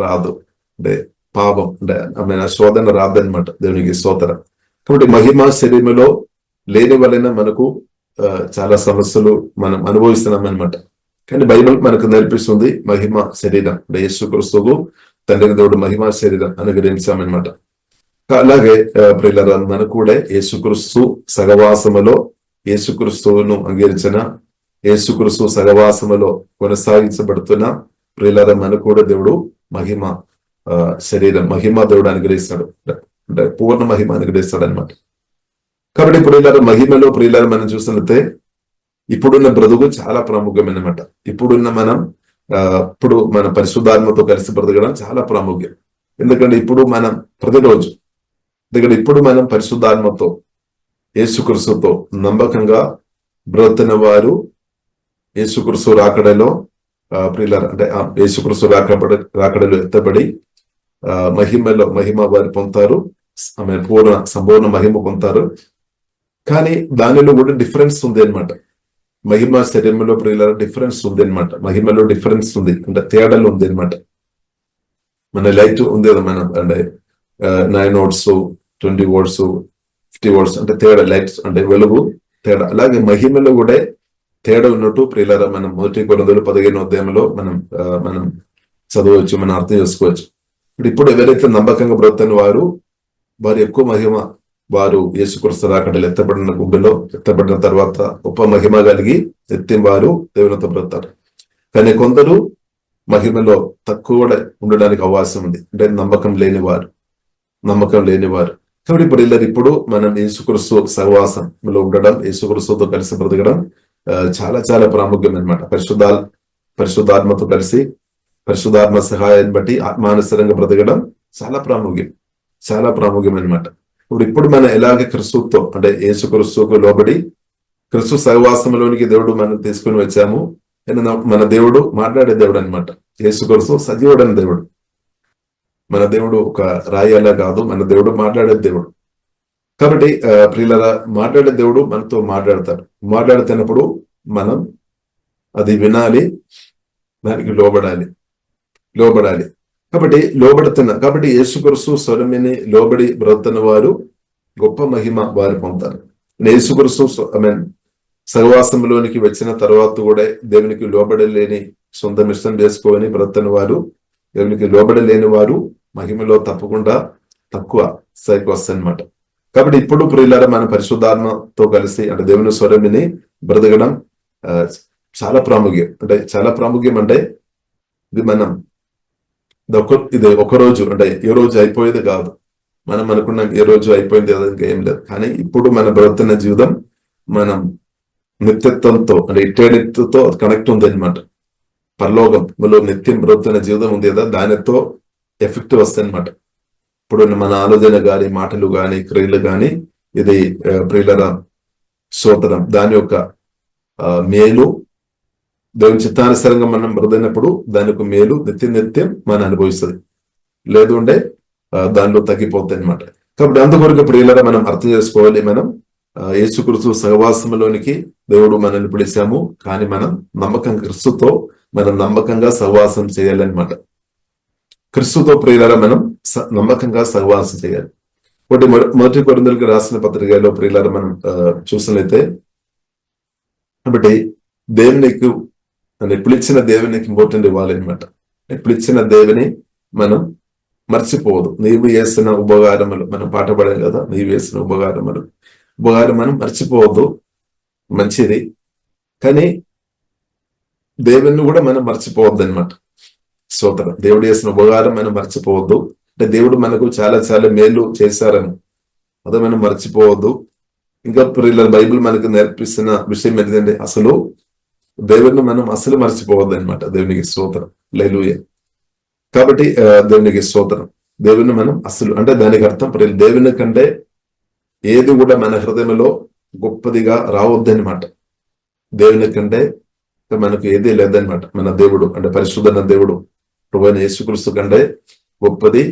రాదు, అంటే పాపం అంటే శోధన రాదనమాట. దేవునికి స్తోత్రం. కాబట్టి మహిమా శరీరంలో లేని వలన మనకు చాలా సమస్యలు మనం అనుభవిస్తున్నాం అనమాట. కానీ బైబిల్ మనకు నేర్పిస్తుంది మహిమ శరీరం అంటే యేసుక్రీస్తుకు తండ్రి దేవుడు మహిమా శరీరం అనుగ్రహించామన్నమాట. అలాగే ప్రియులారా మనకు కూడా యేసుక్రీస్తు సహవాసములో యేసుక్రీస్తువును అంగీకరించిన, యేసుక్రీస్తు సహవాసములో కొనసాగించబడుతున్న ప్రియులారా మనకు కూడా దేవుడు మహిమ శరీరం మహిమ దేవుడు అనుగ్రహిస్తాడు, అంటే పూర్ణ మహిమ అనుగ్రహిస్తాడు అనమాట. కాబట్టి ప్రియులారా మహిమలో ప్రియులారా మనం చూసినట్లయితే ఇప్పుడున్న బ్రతుకు చాలా ప్రాముఖ్యమైనమాట. ఇప్పుడు మన పరిశుద్ధాత్మతో కలిసి బ్రతకడం చాలా ప్రాముఖ్యం. ఎందుకంటే ఇప్పుడు మనం ప్రతిరోజు ఇప్పుడు మనం పరిశుద్ధాత్మతో యేసుక్రీస్తుతో నమ్మకంగా బ్రతుకున్న వారు యేసుక్రీస్తు రాకడలో ప్రియులారా అంటే యేసుక్రీస్తు రాకడలో ఎత్తబడి మహిమ వారు పొందుతారు. ఆమె సంపూర్ణ మహిమ పొందుతారు. కానీ దానిలో కూడా డిఫరెన్స్ ఉంది అనమాట. మహిమ శరీరంలో ప్రియులారా డిఫరెన్స్ ఉంది అనమాట. మహిమలో డిఫరెన్స్ ఉంది అంటే తేడాలు ఉంది అనమాట. మన లైట్ ఉంది కదా మనం అంటే 9 volts 20 volts 50 volts అంటే తేడా, లైట్స్ అంటే వెలుగు తేడా. అలాగే మహిమలో కూడా తేడా ఉన్నట్టు ప్రియులారా మనం 1 కొరింథీయులు 15వ అధ్యాయంలో మనం చదవచ్చు, మనం అర్థం చేసుకోవచ్చు. ఇప్పుడు ఎవరైతే నమ్మకంగా బ్రతుకుతున్న వారు ఎక్కువ మహిమ, వారు యేసుక్రీస్తు రాకడలు ఎత్తబడిన గుండెలో ఎత్తబడిన తర్వాత గొప్ప మహిమ కలిగి వారు దేవునితో బ్రతుకుతారు. కానీ కొందరు మహిమలో తక్కువ ఉండడానికి అవకాశం ఉంది, అంటే నమ్మకం లేనివారు. కాబట్టి ఇప్పుడు మనం యేసుక్రీస్తు సహవాసంలో ఉండడం, యేసుక్రీస్తుతో కలిసి బ్రతకడం చాలా చాలా ప్రాముఖ్యం అన్నమాట. పరిశుద్ధాత్మతో కలిసి పరిశుద్ధాత్మ సహాయాన్ని బట్టి ఆత్మానుసరంగా బ్రతకడం చాలా ప్రాముఖ్యం అన్నమాట. ఇప్పుడు మనం ఎలాగే క్రిస్తుతో, అంటే యేసుక్రీస్తుకు లోబడి క్రిస్తు సహవాసంలోనికి దేవుడు మనం తీసుకుని వచ్చాము. మన దేవుడు మాట్లాడే దేవుడు అన్నమాట. యేసుక్రీస్తు సజీవుడైన దేవుడు. మన దేవుడు ఒక రాయాలా కాదు, మన దేవుడు మాట్లాడే దేవుడు. కాబట్టి ప్రియులారా, మాట్లాడే దేవుడు మనతో మాట్లాడుతున్నప్పుడు మనం అది వినాలి, దానికి లోబడాలి. కాబట్టి యేసుక్రీస్తు స్వరమిని లోబడి బ్రతుకుతున్న వారు గొప్ప మహిమ వారు పొందుతారు. యేసుక్రీస్తు సహవాసంలోనికి వచ్చిన తర్వాత కూడా దేవునికి లోబడలేని, సొంతం ఇష్టం చేసుకొని బ్రతుకుతున్న వారు, దేవునికి లోబడలేని వారు మహిమలో తప్పకుండా తక్కువ స్థాయికి వస్తాయన్నమాట. కాబట్టి ఇప్పుడు ప్రియులారా, మన పరిశుద్ధాత్మతో కలిసి అంటే దేవుని స్వరమిని బ్రతకడం చాలా ప్రాముఖ్యం. అంటే ఇది ఒక రోజు, అంటే ఏ రోజు అయిపోయేది కాదు. మనం అనుకున్నాం ఏ రోజు అయిపోయింది కదా, ఇంకా ఏం లేదు. కానీ ఇప్పుడు మన బ్రతున్న జీవితం మనం నిత్యత్వంతో, అంటే ఇటర్నిటీతో కనెక్ట్ ఉంది అనమాట. పరలోకంలో నిత్యం బ్రతున్న జీవితం ఉంది కదా, దానితో ఎఫెక్ట్ వస్తాయి అనమాట. ఇప్పుడు మన ఆలోచన గాని, మాటలు గాని, క్రియలు గాని, ఇది ప్రియులరా స్తోత్రం, దాని యొక్క మేలు, దేవుని చిత్తానుసారంగా మనం బ్రతికినప్పుడు దాని యొక్క మేలు నిత్యం మనం అనుభవిస్తుంది. లేదు అంటే దానిలో తగ్గిపోతాయి అనమాట. కాబట్టి అందుకొరకు ప్రియులరా మనం అర్థం చేసుకోవాలి, మనం యేసుక్రీస్తు సహవాసంలోనికి దేవుడు మనల్ని పిలిచాము. కానీ మనం క్రిస్తుతో నమ్మకంగా సహవాసం చేయాలన్నమాట. క్రిస్తుతో ప్రియులరా మనం నమ్మకంగా సహవాసం చేయాలి. ఒకటి 1 కొరింథీయులకు రాసిన పత్రికలో ప్రియులరా మనం చూసినట్లయితే, కాబట్టి దేవునికి పిలిచిన దేవునికి ఇంపార్టెంట్ ఇవ్వాలన్నమాట. పిలిచిన దేవుని మనం మర్చిపోవద్దు. నీవు చేసిన ఉపకారములు, మనం పాట పడాం కదా, నీవు చేసిన ఉపకారం మనం మర్చిపోవద్దు, మంచిది. కానీ దేవుని కూడా మనం మర్చిపోవద్దు అనమాట. స్తోత్రం. దేవుడు చేసిన ఉపకారం మనం మర్చిపోవద్దు. అంటే దేవుడు మనకు చాలా చాలా మేలు చేశారని అదే మనం మర్చిపోవద్దు. ఇంకా బైబిల్ మనకు నేర్పిస్తున్న విషయం ఏంటంటే, అసలు దేవుడిని మనం అసలు మర్చిపోవద్దు అనమాట. దేవునికి స్తోత్రం, హల్లెలూయా. కాబట్టి దేవునికి స్తోత్రం, దేవుని మనం అసలు, అంటే దానికి అర్థం దేవుని కంటే ఏది కూడా మన హృదయంలో గొప్పదిగా రావద్దనమాట. దేవుని కంటే మనకు ఏది లేదనమాట. మన దేవుడు అంటే పరిశుద్ధన దేవుడు ప్రభువైన యేసుక్రీస్తు కంటే గొప్పది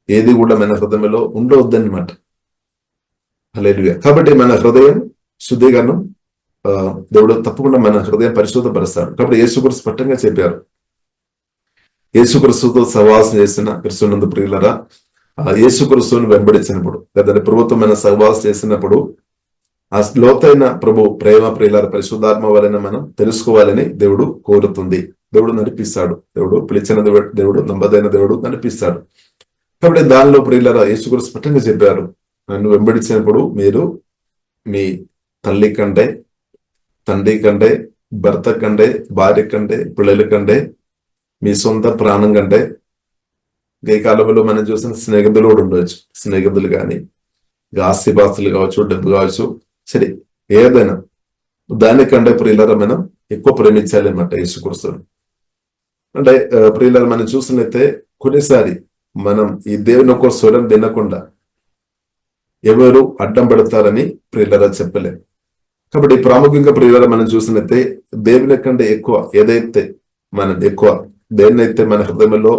ఏది కూడా మన హృదయంలో ఉండవద్దనమాట. హల్లెలూయా. కాబట్టి మన హృదయం శుద్ధీకరణం దేవుడు తప్పకుండా మన హృదయం పరిశుద్ధపరుస్తాడు. కాబట్టి యేసుక్రీస్తు స్పష్టంగా చెప్పారు, యేసుక్రీస్తుతో సహవాసం చేసిన క్రిస్తునందు ప్రియులరా, యేసుక్రీస్తుని వెంబడించినప్పుడు లేదా ప్రభుత్వం మన సహవాసం చేసినప్పుడు ఆ లోతైన ప్రభు ప్రేమ ప్రియులార పరిశుద్ధాత్మ వలన మనం తెలుసుకోవాలని దేవుడు కోరుతుంది. దేవుడు నడిపిస్తాడు. దేవుడు పిలిచిన దేవుడు, నమ్మదైన దేవుడు నడిపిస్తాడు. కాబట్టి దానిలో ప్రియులారా యేసుక్రీస్తు స్పష్టంగా చెప్పారు, నన్ను వెంబడించినప్పుడు మీరు మీ తల్లి కంటే, తండ్రి కంటే, భర్త కంటే, భార్య కంటే, పిల్లల కంటే, మీ సొంత ప్రాణం కంటే, ఈ కాలంలో మనం చూసిన స్నేహితులు కూడా ఉండవచ్చు. స్నేహితులు కానీ, ఆస్తిపాస్తులు కావచ్చు, డబ్బు కావచ్చు, సరే ఏదైనా దానికంటే ప్రియులారా మనం ఎక్కువ ప్రేమించాలి అన్నమాట యేసుక్రీస్తుని. అంటే ప్రియులారా మనం చూసినట్లయితే కొన్నిసారి మనం ఈ దేవుని ఒక స్వరం వినకుండా ఎవరు అడ్డం పెడతారని ప్రియులారా చెప్పలేం. కాబట్టి ప్రాముఖ్యంగా ప్రియులారా మనం చూసినట్లయితే దేవుని కంటే ఎక్కువ ఏదైతే మనం దేన్నైతే మన హృదయంలో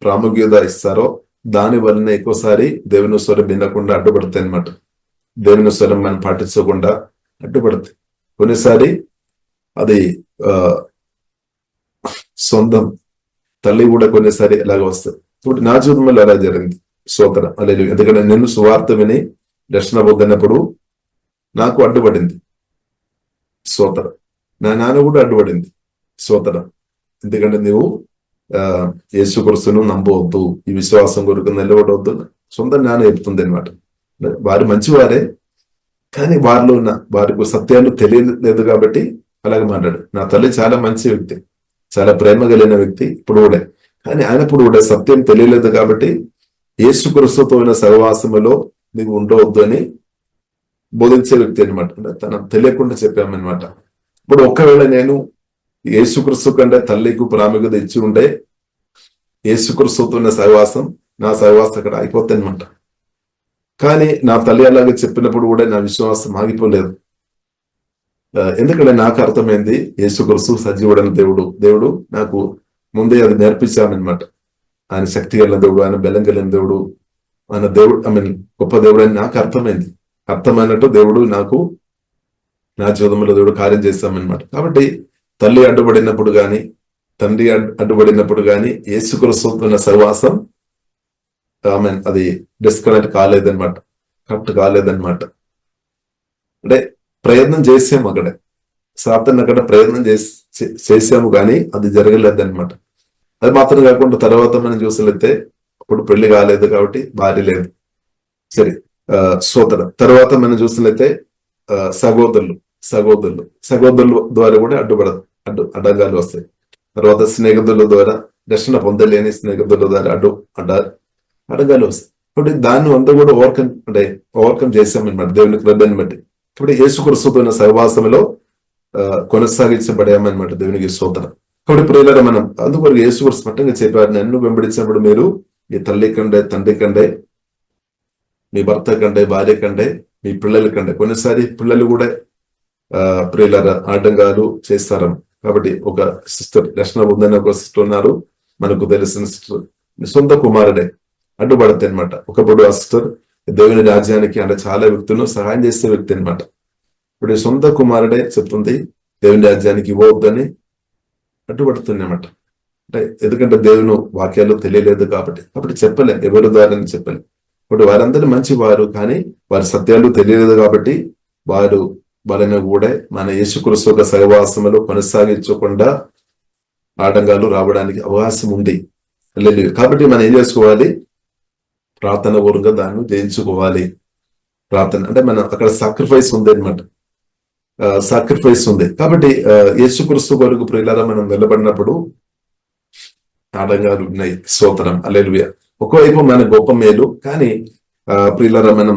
ప్రాముఖ్యత ఇస్తారో దాని వలన ఎక్కువసారి దేవుని స్వరం వినకుండా అడ్డుపడతాయి అన్నమాట. దేవుని స్వరం మనం పాటించకుండా అడ్డుపడతాయి. కొన్నిసారి అది సొంతం తల్లి కూడా కొన్నిసారి ఎలాగ వస్తుంది. ఇప్పుడు నా జీవితంలో అలా జరిగింది. స్తోత్రం, హల్లెలూయా. ఎందుకంటే నేను సువార్త విని రక్షణ పొందినప్పుడు నాకు అడ్డుపడింది. స్తోత్రం. నా నాన్న కూడా అడ్డుపడింది. స్తోత్రం. ఎందుకంటే నువ్వు యేసుక్రీస్తును నమ్మవద్దు, ఈ విశ్వాసం కొరకు నిలబడవద్దు. సొంత నాన్న చెప్తుంది అనమాట. వారు మంచివారే, కానీ వారిలో ఉన్న వారికి సత్యాలు తెలియలేదు కాబట్టి అలాగే మాట్లాడు. నా తల్లి చాలా మంచి వ్యక్తి, చాలా ప్రేమ కలిగిన వ్యక్తి ఇప్పుడు కూడా, కానీ ఆయనప్పుడు కూడా సత్యం తెలియలేదు కాబట్టి యేసుక్రీస్తుతో ఉన్న సహవాసములో నీవు ఉండవద్దు అని బోధించే వ్యక్తి అనమాట. తన తెలియకుండా చెప్పామన్నమాట. ఇప్పుడు ఒక్కవేళ నేను యేసుక్రీస్తు కంటే తల్లికి ప్రాముఖ్యత ఇచ్చి ఉంటే యేసుక్రీస్తుతో ఉన్న సహవాసం, నా సహవాసం అక్కడ అయిపోతాయి అనమాట. కానీ నా తల్లి అలాగే చెప్పినప్పుడు కూడా నా విశ్వాసం ఆగిపోలేదు. ఎందుకంటే నాకు అర్థమైంది యేసుక్రీస్తు సజీవుడైన దేవుడు నాకు ముందే అది నేర్పించామన్నమాట. ఆయన శక్తి కలిగిన దేవుడు, ఆయన బలం కలిగిన దేవుడు, ఆయన దేవుడు గొప్ప దేవుడు అని నాకు అర్థమైంది. అర్థమైనట్టు దేవుడు నాకు నా జీవితంలో దేవుడు కార్యం చేస్తామన్నమాట. కాబట్టి తల్లి అడ్డుపడినప్పుడు కానీ తండ్రి అడ్డుపడినప్పుడు కానీ యేసుక్రీస్తున్న సహవాసం అది డిస్కనెక్ట్ కాలేదన్నమాట, కరెక్ట్ కాలేదన్నమాట. అంటే ప్రయత్నం చేసాము అక్కడ, సాతాను అక్కడ ప్రయత్నం చేసాము కానీ అది జరగలేదన్నమాట. అది మాత్రం కాకుండా తర్వాత మనం చూసినట్లయితే అప్పుడు పెళ్లి కాలేదు కాబట్టి భార్య లేదు, సరే సోదరు. తర్వాత మనం చూసినట్లయితే సహోదరులు ద్వారా కూడా అడ్డంగాలు వస్తాయి. తర్వాత స్నేహితుల ద్వారా రక్షణ పొందలేని స్నేహితుల ద్వారా అడ్డంగాలు వస్తాయి. కాబట్టి దాన్ని అంతా కూడా ఓవర్కమ్ చేశామన్నమాట దేవుని కృపను బట్టి. ఇప్పుడు యేసుక్రీస్తుతో ఉన్న సహవాసంలో కొనసాగించబడామన్నమాట దేవునికి స్తోత్రం. కాబట్టి ప్రియులారా, మనం అందుకొరకు యేసుక్రీస్తు స్పష్టంగా చెప్పారు, నన్ను వెంబడించినప్పుడు మీరు మీ తల్లి కంటే, తండ్రి కంటే, మీ భర్త కంటే, భార్య కంటే, మీ పిల్లల కంటే, కొన్నిసారి పిల్లలు కూడా ప్రియులారా ఆటంకాలు చేస్తారు. కాబట్టి ఒక సిస్టర్ రక్షణ ఉందని ఒక సిస్టర్ ఉన్నారు, మనకు తెలిసిన సిస్టర్, సొంత కుమారుడే అడ్డుపడతాయి అనమాట. ఒకప్పుడు ఆ సిస్టర్ దేవుని రాజ్యానికి అంటే చాలా వ్యక్తులను సహాయం చేసే వ్యక్తి అనమాట. ఇప్పుడు సొంత కుమారుడే చెప్తుంది దేవుని రాజ్యానికి ఇవ్వవద్దని అడ్డుపడుతుంది అనమాట. అంటే ఎందుకంటే దేవుని వాక్యాలు తెలియలేదు కాబట్టి చెప్పలేం, ఎవరి ద్వారా చెప్పలేం. ఇప్పుడు వారందరూ మంచి వారు, కానీ వారి సత్యాలు తెలియలేదు కాబట్టి వాళ్ళని కూడా మన యేసుక్రీస్తు యొక్క సహవాసములో కొనసాగించకుండా ఆటంకాలు రావడానికి అవకాశం ఉంది. కాబట్టి మనం ఏం చేసుకోవాలి? ప్రార్థన పూర్వకంగా దాన్ని జయించుకోవాలి. ప్రార్థన అంటే మనం అక్కడ సాక్రిఫైస్ ఉంది అనమాట, సాక్రిఫైస్ ఉంది. కాబట్టి యేసుక్రీస్తు కొరకు ప్రియులారా మనం నిలబడినప్పుడు ఆటంకాలు ఉన్నాయి. స్తోత్రం, హల్లెలూయా. ఒకవైపు మన గొప్ప మేలు, కానీ ప్రియులారా మనం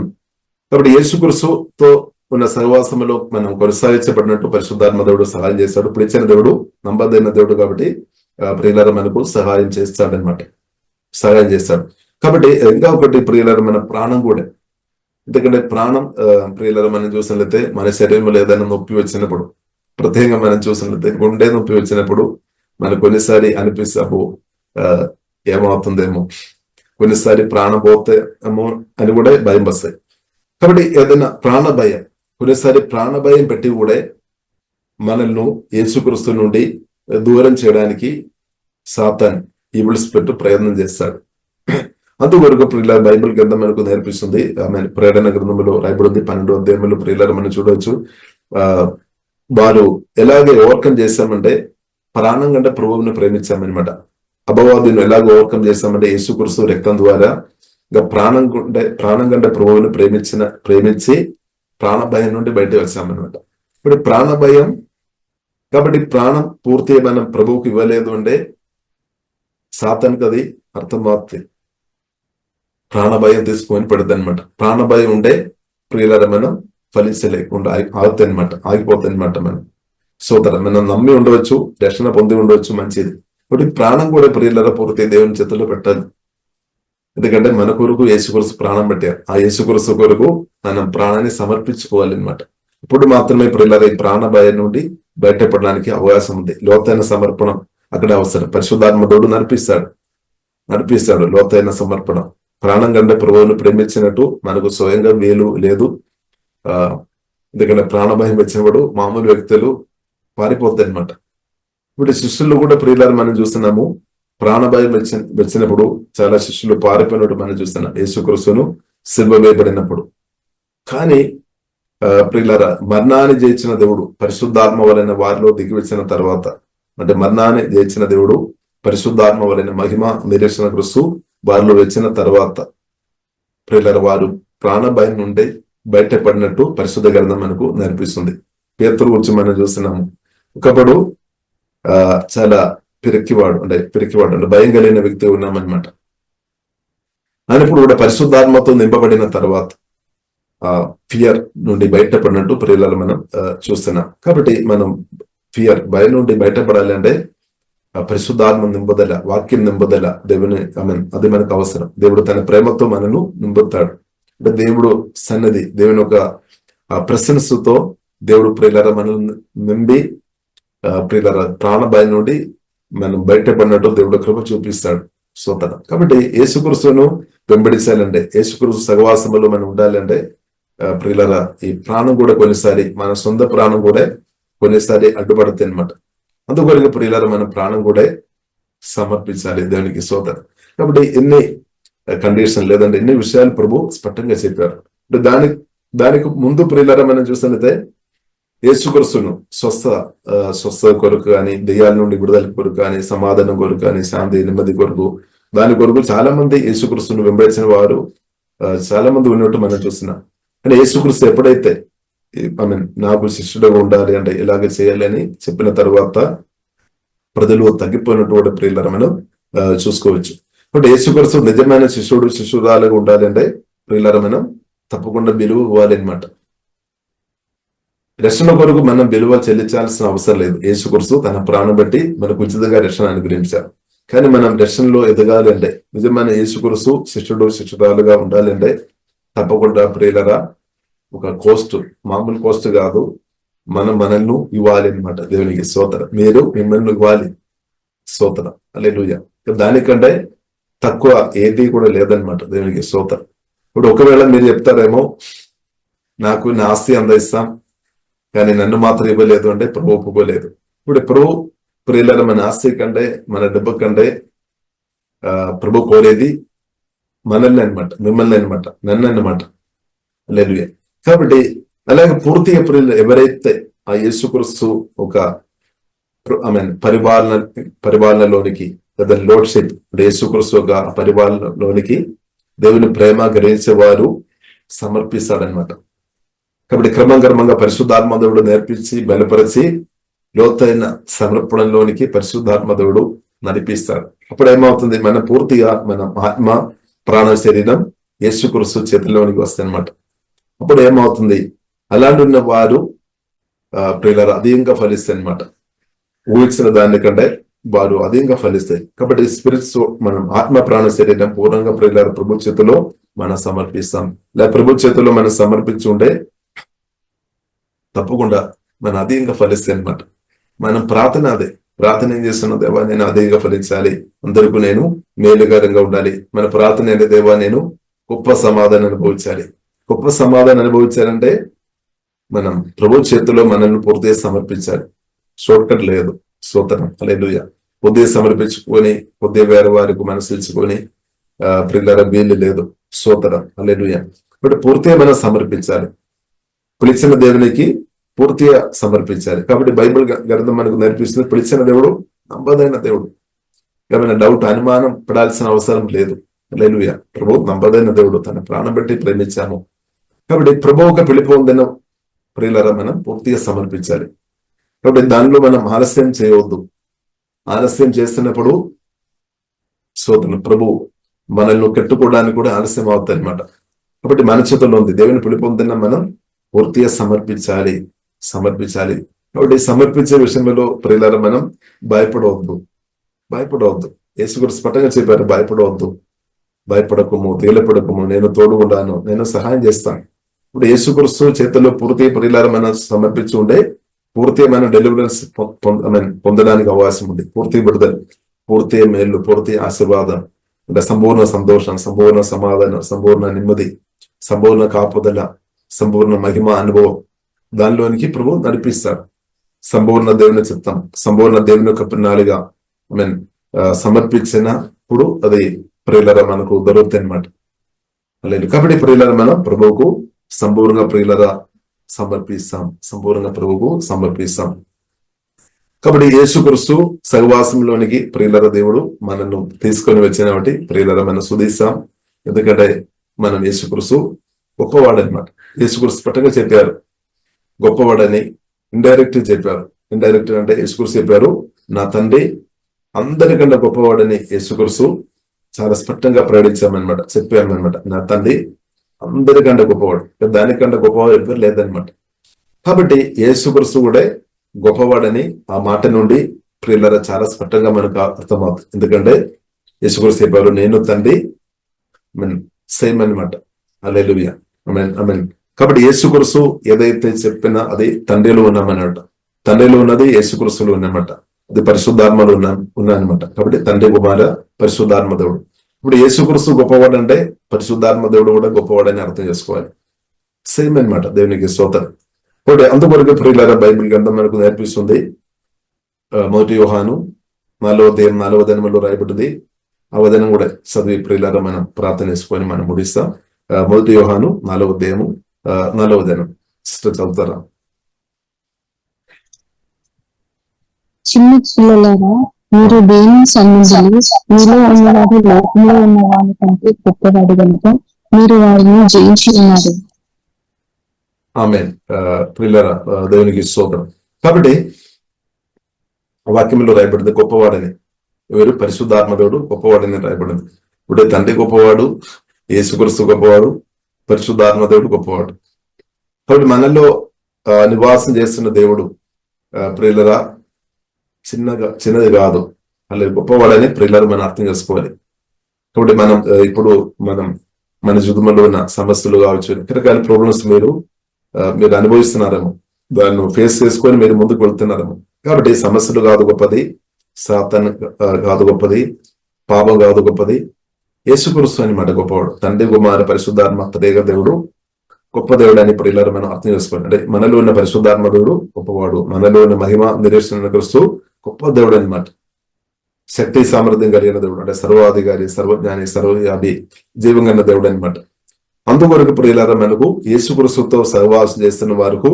కాబట్టి యేసుక్రీస్తుతో ఉన్న సహవాసంలో మనం కొనసాగించబడినట్టు పరిశుద్ధాత్మ దేవుడు సహాయం చేస్తాడు. ఇప్పుడు ఇచ్చిన దేవుడు నమ్మదైన దేవుడు కాబట్టి ప్రియులారా మనకు సహాయం చేస్తాడనమాట, సహాయం చేస్తాడు. కాబట్టి ఇంకా ఒకటి ప్రియులారా, మన ప్రాణం కూడా, ఎందుకంటే ప్రాణం ప్రియులారా మనం చూసినట్లయితే మన శరీరంలో ఏదైనా నొప్పి వచ్చినప్పుడు, ప్రత్యేకంగా మనం చూసినట్లయితే గుండె నొప్పి వచ్చినప్పుడు మనకు కొన్నిసారి అనిపిస్తాము ఏమవుతుందేమో, కొన్నిసారి ప్రాణం పోతామో అని కూడా భయం వస్తాయి. కాబట్టి ఏదైనా ప్రాణ భయం, కొన్నిసారి ప్రాణ భయం పెట్టి కూడా మనల్ని యేసుక్రీస్తు నుండి దూరం చేయడానికి సాతాన్ ఈవిల్ స్పిరిట్ ప్రయత్నం చేస్తాడు. అందువరకు ప్రియులారా బైబిల్ గ్రంథం మనకు నేర్పిస్తుంది. ఆమె ప్రేరణ గ్రంథంలో రాయబడింది 12వ అధ్యాయంలో ప్రియులారా మనం చూడవచ్చు. వారు ఎలాగే ఓవర్కమ్ చేశామంటే ప్రాణం కంటే ప్రభువుని ప్రేమించామన్నమాట. అపవాదిని ఎలాగ ఓవర్కమ్ చేశామంటే యేసుక్రీస్తు రక్తం ద్వారా ఇంకా ప్రాణం కంటే ప్రభువుని ప్రేమించి ప్రాణ భయం నుండి బయటకు వచ్చామన్నమాట. ఇప్పుడు ప్రాణ భయం కాబట్టి ప్రాణం పూర్తిగా మనం ప్రభువుకి ఇవ్వలేదు అంటే సాతానికి అది అర్థమవుతుంది, ప్రాణభయం తీసుకొని పడుతుంది అనమాట. ప్రాణభయం ఉంటే ప్రియులారా మనం ఫలించలేకుండా ఆగుతాయి అనమాట, ఆగిపోతాయి అనమాట. మనం నమ్మి ఉండవచ్చు, రక్షణ పొంది ఉండవచ్చు, మంచిది. ఇప్పుడు ప్రాణం కూడా ప్రియులారా పూర్తి దేవుని చేతుల్లో పెట్టాలి. ఎందుకంటే మన కొరకు యేసుక్రీస్తు ప్రాణం పెట్టారు. ఆ యేసుక్రీస్తు కొరకు మనం ప్రాణాన్ని సమర్పించుకోవాలి అనమాట. ఇప్పుడు మాత్రమే ప్రియులారా ఈ ప్రాణ భయం నుండి బయటపడడానికి అవకాశం ఉంది. లోతైన సమర్పణం అక్కడ అవసరం. పరిశుద్ధాత్మ దేవుడు నడిపిస్తాడు లోతైన సమర్పణం. ప్రాణం కంటే ప్రభువును ప్రేమించినట్టు మనకు స్వయంగా వీలు లేదు. ఎందుకంటే ప్రాణభయం వచ్చినప్పుడు మామూలు వ్యక్తులు పారిపోతాయి అనమాట. ఇప్పుడు శిష్యులు కూడా ప్రియులారా మనం చూస్తున్నాము, ప్రాణభయం వచ్చినప్పుడు చాలా శిష్యులు పారిపోయినట్టు మనం చూస్తున్నాం యేసుక్రీస్తును సిలువ వేయబడినప్పుడు. కానీ ప్రియులారా, మరణాన్ని జయించిన దేవుడు పరిశుద్ధాత్మ వలన వారిలో దిగివచ్చిన తర్వాత, అంటే మరణాన్ని జయించిన దేవుడు పరిశుద్ధాత్మ వలన మహిమ నిరీక్షణ క్రీస్తు వారిలో వచ్చిన తర్వాత ప్రియులారా, వారు ప్రాణ భయం నుండి బయటపడినట్టు పరిశుద్ధ గ్రంథం మనకు నేర్పిస్తుంది. పేతురు గురించి మనం చూస్తున్నాము. ఒకప్పుడు చాలా పిరికివాడు అంటే భయం కలిగిన వ్యక్తి ఉన్నామన్నమాట. ఆయన ఇప్పుడు కూడా పరిశుద్ధాత్మతో నింపబడిన తర్వాత ఫియర్ నుండి బయటపడినట్టు ప్రియులను మనం చూస్తున్నాం. కాబట్టి మనం భయం నుండి బయటపడాలి అంటే పరిశుద్ధాత్మ నింపుదల, వాక్యం నింపుదల, దేవుని అది మనకు అవసరం. దేవుడు తన ప్రేమతో మనను నింపుతాడు. అంటే దేవుడు సన్నది, దేవుని ఒక ప్రశంసతో దేవుడు ప్రియులర మనల్ని నింపి ప్రియులర ప్రాణ భయం నుండి మనం బయటపడినట్టు దేవుడు కృప చూపిస్తాడు. సోతన. కాబట్టి యేసుక్రీస్తును వెంబడించాలంటే, యేసుక్రీస్తు సహవాసములో మనం ఉండాలంటే ప్రియులరా, ఈ ప్రాణం కూడా కొన్నిసారి మన సొంత ప్రాణం కూడా కొన్నిసారి అడ్డుపడుతుంది అనమాట. అందుకొరకు ప్రియులరా, మన ప్రాణం కూడా సమర్పించాలి దేవునికి. సోదర. కాబట్టి ఎన్ని కండిషన్ లేదంటే ఎన్ని విషయాలు ప్రభు స్పష్టంగా చెప్పారు. అంటే దానికి ముందు ప్రియులరా మనం చూసినట్లయితే యేసుక్రీస్తును స్వస్థ కొరకు కానీ, దెయ్యాల నుండి విడుదల కొరకు కానీ, సమాధానం కొరకు కానీ, శాంతి నెమ్మది కొరకు, దాని కొరకు చాలా మంది యేసుక్రీస్తును వెంబడించిన వారు చాలా మంది ఉన్నట్టు మనం చూస్తున్నాం. అంటే యేసుక్రీస్తు ఎప్పుడైతే నాకు శిష్యుడుగా ఉండాలి అంటే ఇలాగ చేయాలి అని చెప్పిన తర్వాత ప్రజలు తగ్గిపోయినటువంటి ప్రియులను మనం చూసుకోవచ్చు. అంటే యేసుక్రీస్తు నిజమైన శిష్యురాలుగా ఉండాలి అంటే ప్రియులను మనం తప్పకుండా విలువ ఇవ్వాలి అనమాట. రక్షణ కొరకు మనం విలువ చెల్లించాల్సిన అవసరం లేదు. యేసుక్రీస్తు తన ప్రాణం బట్టి మనకు ఉచితంగా రక్షణ అనుగ్రహించారు. కానీ మనం రక్షణలో ఎదగాలి అంటే, నిజమైన యేసుక్రీస్తు శిష్యురాలుగా ఉండాలి అంటే తప్పకుండా ప్రియులరా ఒక కోస్ట్, మామూలు కోస్ట్ కాదు, మనల్ని ఇవ్వాలి అనమాట. దేవునికి స్తోత్రం. మీరు మిమ్మల్ని ఇవ్వాలి. స్తోత్రం. హల్లెలూయా. దానికంటే తక్కువ ఏది కూడా లేదనమాట. దేవునికి స్తోత్రం. ఇప్పుడు ఒకవేళ మీరు చెప్తారేమో, నాకు నా ఆస్తి అందయిస్తాం కానీ నన్ను మాత్రం ఇవ్వలేదు అంటే ప్రభు ఒప్పుకోలేదు. ఇప్పుడు ప్రభు ప్రియులరా, మన ఆస్తి కంటే మన డబ్బు కంటే ప్రభు కోరేది మనల్ని అనమాట, మిమ్మల్ని అనమాట, నన్ను అనమాట. హల్లెలూయా. కాబట్టి అలాగే పూర్తిగా ప్రియులు ఎవరైతే ఆ యేసుక్రీస్తు ఒక పరిపాలనలోనికి లేదా లోడ్షిప్ అంటే యేసుక్రీస్తు ఒక పరిపాలనలోనికి దేవుని ప్రేమ గ్రహించే వారు సమర్పిస్తాడనమాట. కాబట్టి క్రమంగా పరిశుద్ధాత్మ దేవుడు నేర్పించి బలపరిచి లోతైన సమర్పణలోనికి పరిశుద్ధాత్మ దేవుడు నడిపిస్తాడు. అప్పుడు ఏమవుతుంది, మన పూర్తిగా మన ఆత్మ ప్రాణ శరీరం యేసుక్రీస్తు చేతిలోనికి వస్తాయి అనమాట. అప్పుడు ఏమవుతుంది, అలాంటి ఉన్న వారు ప్రియులారా అధికంగా ఫలిస్తాయి అనమాట. ఊహించిన దానికంటే వారు అధికంగా ఫలిస్తాయి. కాబట్టి స్పిరిట్స్ మనం ఆత్మ ప్రాణ శరీరం పూర్ణంగా ప్రియులారా ప్రభు చేతిలో మనం సమర్పిస్తాం. లేదా ప్రభు చేతిలో మనం సమర్పించి ఉంటే తప్పకుండా మనం అధికంగా ఫలిస్తాయి అనమాట. మనం ప్రార్థన ఏం చేస్తున్న, దేవా నేను అధికంగా ఫలించాలి, అందరికీ నేను మేలుకరంగా ఉండాలి. మన ప్రార్థన అంటే, దేవా నేను గొప్ప సమాధానం అనుభవించాలి. గొప్ప సమాధానం అనుభవించాలంటే మనం ప్రభు చేతిలో మనల్ని పూర్తిగా సమర్పించాలి. షార్ట్ కట్ లేదు. స్తోత్రం. హల్లెలూయా. కొద్దిగా సమర్పించుకొని కొద్దిగా వేరే వారికి మనసుకొని ప్రియులారా వీలు లేదు. స్తోత్రం. హల్లెలూయా. బట్ పూర్తిగా మనం సమర్పించాలి. పిలిచిన దేవునికి పూర్తిగా సమర్పించాలి. కాబట్టి బైబిల్ గ్రంథం మనకు నేర్పిస్తుంది, పిలిచిన దేవుడు నమ్మదైన దేవుడు. ఏమైనా డౌట్, అనుమానం పడాల్సిన అవసరం లేదు. హల్లెలూయా. ప్రభు నమ్మదైన దేవుడు, తన ప్రాణం బట్టి ప్రేమించాము. కాబట్టి ప్రభు ఒక పిలుపు ఉందన్న ప్రియులారా మనం పూర్తిగా సమర్పించాలి. కాబట్టి దానిలో మనం ఆలస్యం చేయవద్దు. ఆలస్యం చేస్తున్నప్పుడు సోదరులు ప్రభు మనల్ని కట్టుకోవడానికి కూడా ఆలస్యం అవుతుంది అనమాట. కాబట్టి మన చేతుల్లో ఉంది. దేవుని పిలుపు ఉందన్న మనం పూర్తిగా సమర్పించాలి. కాబట్టి సమర్పించే విషయంలో ప్రియులారా మనం భయపడవద్దు. యేసుక్రీస్తు స్పష్టంగా చెప్పారు, భయపడకము, తేలిపడకము, నేను తోడు ఉన్నాను, నేను సహాయం చేస్తాను. ఇప్పుడు యేసుక్రీస్తు చేతుల్లో పూర్తి ప్రియులారా మనం సమర్పించి ఉంటే పూర్తి మన డెలివరెన్స్ పొందడానికి అవకాశం ఉంది. పూర్తి విడుదల, పూర్తి మేలు, పూర్తి ఆశీర్వాదం, అంటే సంపూర్ణ సంతోషం, సంపూర్ణ సమాధానం, సంపూర్ణ నెమ్మది, సంపూర్ణ కాపుదల, సంపూర్ణ మహిమ అనుభవం దానిలోనికి ప్రభు నడిపిస్తాడు. సంపూర్ణ దేవుని చిత్తం, సంపూర్ణ దేవుని యొక్క ప్రణాళిక సమర్పించినప్పుడు అది ప్రియులారా మనకు దొరుకుతాయి అనమాట. కాబట్టి ప్రియులారా మనం ప్రభువుకు సంపూర్ణంగా ప్రియులారా సమర్పిస్తాం, సంపూర్ణంగా ప్రభువుకు సమర్పిస్తాం. కాబట్టి యేసుక్రీస్తు సహవాసంలోనికి ప్రియులర దేవుడు మనల్ని తీసుకొని వచ్చిన కాబట్టి ప్రియులర మనం సుధిస్తాం. ఎందుకంటే మనం యేసుక్రీస్తు గొప్పవాడనమాట. యేసుక్రీస్తు పట్టంగా చెప్పారు గొప్పవాడని, ఇండైరెక్ట్ చెప్పారు. ఇండైరెక్ట్ అంటే యేసుక్రీస్తు చెప్పారు నా తండ్రి అందరికన్నా గొప్పవాడని. యేసుక్రీస్తు చాలా స్పష్టంగా ప్రకటించామన్నమాట, చెప్పామన్నమాట. నా తండ్రి అందరికంటే గొప్పవాడు, దానికంటే గొప్పవాడు ఎవరు లేదనమాట. కాబట్టి యేసుక్రీస్తు కూడా గొప్పవాడని ఆ మాట నుండి ప్రియులర చాలా స్పష్టంగా మనకు అర్థమవుతుంది. ఎందుకంటే యేసుక్రీస్తు చెప్పారు నేను తండ్రి సేమ్ అనమాట. హల్లెలూయా, ఆమేన్, ఆమేన్. కాబట్టి యేసుక్రీస్తు ఏదైతే చెప్పినా అది తండ్రిలో ఉన్నామన్నమాట. తండ్రిలో ఉన్నది యేసుక్రీస్తులో ఉన్నమాట. అది పరిశుద్ధాత్మలో ఉన్నాయన్నమాట. కాబట్టి తండ్రి, కుమార, పరిశుద్ధాత్మ దేవుడు. ఇప్పుడు యేసుక్రీస్తు గొప్పవాడు అంటే పరిశుద్ధాత్మ దేవుడు కూడా గొప్పవాడని అర్థం చేసుకోవాలి. సేమ్ అనమాట. దేవునికి స్తోత్రం. కాబట్టి అందుకొరకు ప్రియులారా బైబిల్ గ్రంథం మనకు నేర్పిస్తుంది. 1 యోహాను 4:4 రాయబడింది. ఆ వచనం కూడా చదివి ప్రియులారా మనం ప్రార్థన చేసుకొని మనం ముగిస్తాం. 1 యోహాను 4:4 చదువుతారా? చిన్న పిల్లలారా, మీరు దేవుని సన్నిధిలో మీలో ఉన్నవాడు లోకంలో ఉన్న వారి కంటే గొప్పవాడు కనుక మీరు వారిని జయించి ఉన్నారు. ఆమేన్. ప్రియులారా దేవునికి స్తోత్రం. కాబట్టి వాక్యంలో రాయబడింది గొప్పవాడని. ఎవరు? పరిశుద్ధాత్మ దేవుడు గొప్పవాడని రాయబడింది. ఇప్పుడు తండ్రి గొప్పవాడు, యేసుక్రీస్తు గొప్పవాడు, పరిశుద్ధాత్మ దేవుడు గొప్పవాడు. కాబట్టి మనలో నివాసం చేస్తున్న దేవుడు ప్రియులరా చిన్నది కాదు, అలా గొప్పవాడని ప్రియులరు మనం అర్థం చేసుకోవాలి. కాబట్టి మనం ఇప్పుడు మన జీవితంలో ఉన్న సమస్యలు కావచ్చు, రకరకాల ప్రాబ్లమ్స్ మీరు అనుభవిస్తున్నారేమో, దాన్ని ఫేస్ చేసుకొని మీరు ముందుకు వెళ్తున్నారేమో. కాబట్టి సమస్యలు కాదు గొప్పది, సాతాను కాదు గొప్పది, పాపం కాదు గొప్పది, యేసుక్రీస్తు అనమాట గొప్పవాడు. తండ్రి, కుమార, పరిశుద్ధాత్మ త్రియేక దేవుడు గొప్ప దేవుడు అని ప్రియులారా మనం అర్థం చేసుకోవాలి. అంటే మనలో ఉన్న పరిశుద్ధాత్మ దేవుడు గొప్పవాడు, మనలో ఉన్న మహిమ నిరీక్షణ క్రీస్తు గొప్ప దేవుడు అనమాట. శక్తి సామర్థ్యం కలిగిన దేవుడు, అంటే సర్వాధికారి, సర్వజ్ఞాని, సర్వవ్యాపి, జీవంగన్న దేవుడు అనమాట. అందుకొరకు ప్రియులారా మనకు యేసుక్రీస్తుతో సహవాసం చేస్తున్న వారికి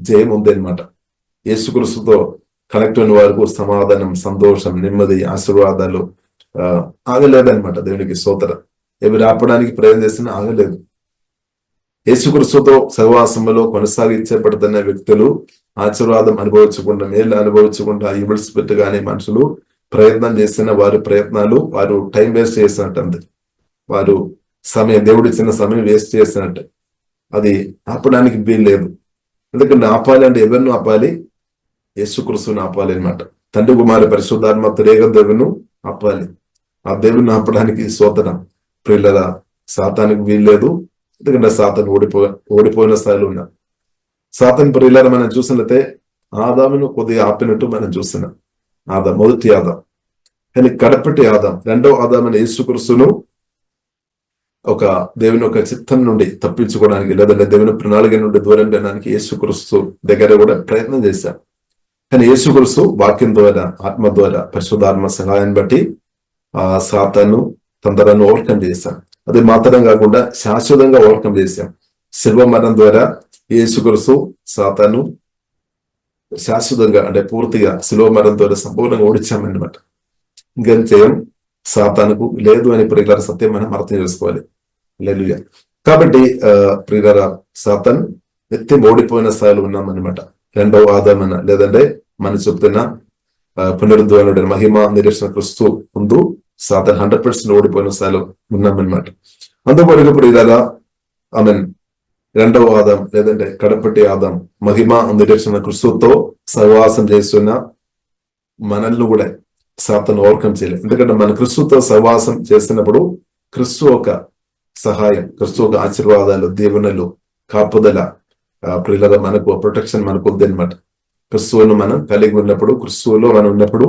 జయం ఉంది అనమాట. యేసుక్రీస్తుతో కనెక్ట్ అయిన వారికి సమాధానం, సంతోషం, నెమ్మది, ఆశీర్వాదాలు ఆగలేదనమాట. దేవునికి స్తోత్రం. ఎవరు ఆపడానికి ప్రయత్నం చేస్తున్నా ఆగలేదు. యేసుక్రీస్తుతో సహవాసంలో కొనసాగించబడుతున్న వ్యక్తులు ఆశీర్వాదం అనుభవించకుండా, మేలు అనుభవించకుండా ఈవిల్స్ పెట్టగానే మనుషులు ప్రయత్నం చేస్తున్న వారి ప్రయత్నాలు వారు టైం వేస్ట్ చేసినట్టు, వారు సమయం, దేవుడు ఇచ్చిన సమయం వేస్ట్ చేసినట్టు. అది ఆపడానికి వీలు లేదు. ఎందుకంటే ఆపాలి అంటే ఎవరిని ఆపాలి? యేసుక్రీస్తుని ఆపాలి అనమాట. తండ్రి, కుమార, పరిశుద్ధాత్మ త్రియేక దేవుని ఆపాలి. ఆ దేవుని ఆపడానికి స్తోత్రం. ప్రియులారా సాతానికి వీలు లేదు. ఎందుకంటే సాతాను ఓడిపోయిన స్థాయిలో ఉన్నా. సాతాను ప్రియులారా మనం చూసినట్లయితే ఆదామును కొద్దిగా ఆపినట్టు మనం చూస్తున్నాం. మొదటి ఆదాం, కానీ కడపటి ఆదాం, రెండవ ఆదాం అనే యేసుక్రీస్తును ఒక దేవుని ఒక చిత్తం నుండి తప్పించుకోవడానికి, లేదంటే దేవుని ప్రణాళిక నుండి దూరం చేయడానికి యేసుక్రీస్తు దగ్గర కూడా ప్రయత్నం చేశాం. కానీ యేసుక్రీస్తు వాక్యం ద్వారా, ఆత్మ ద్వారా, పరిశుద్ధాత్మ సహాయాన్ని బట్టి ఆ సాతాను తొందరను ఓవర్కమ్ చేశాం. అది మాత్రం కాకుండా శాశ్వతంగా ఓవర్కమ్ చేశాం. శిల్వ మరణం ద్వారా యేసుక్రీస్తు సాతాను శాశ్వతంగా, అంటే పూర్తిగా శిల్వ మరణం ద్వారా సంపూర్ణంగా ఓడించామన్నమాట. ఇంకా జయం సాతానుకు లేదు అని ప్రియులార సత్యం మనం అర్థం చేసుకోవాలి. హల్లెలూయా. కాబట్టి ప్రియులార సాతాన్ ఎత్తి ఓడిపోయిన స్థాయిలో ఉన్నామన్నమాట. రెండవ ఆదామన, లేదంటే మనం చెప్తున్న పునరుద్ధరణుడు మహిమ నిరీక్షణ క్రీస్తు ముందు సాతాన్ 100% ఓడిపోయిన స్థాయిలో ఉన్నామన్నమాట. అందుకొరకు ప్రియులారా ఆమెన్ రెండవ ఆదాం, లేదంటే కడపటి ఆదాం మహిమ నిరీక్షణ క్రీస్తుతో సహవాసం చేస్తున్న మనల్ని కూడా సాతాను ఓవర్కమ్ చేయలేదు. ఎందుకంటే మన క్రీస్తుతో సహవాసం చేస్తున్నప్పుడు క్రీస్తు ఒక సహాయం, క్రీస్తు ఒక ఆశీర్వాదాలు, దీవెనలు, కాపుదల ప్రియులారా మనకు ప్రొటెక్షన్ మనకు ఉంది అనమాట. క్రీస్తువును మనం కలిగి ఉన్నప్పుడు, క్రీస్తువులో మనం ఉన్నప్పుడు,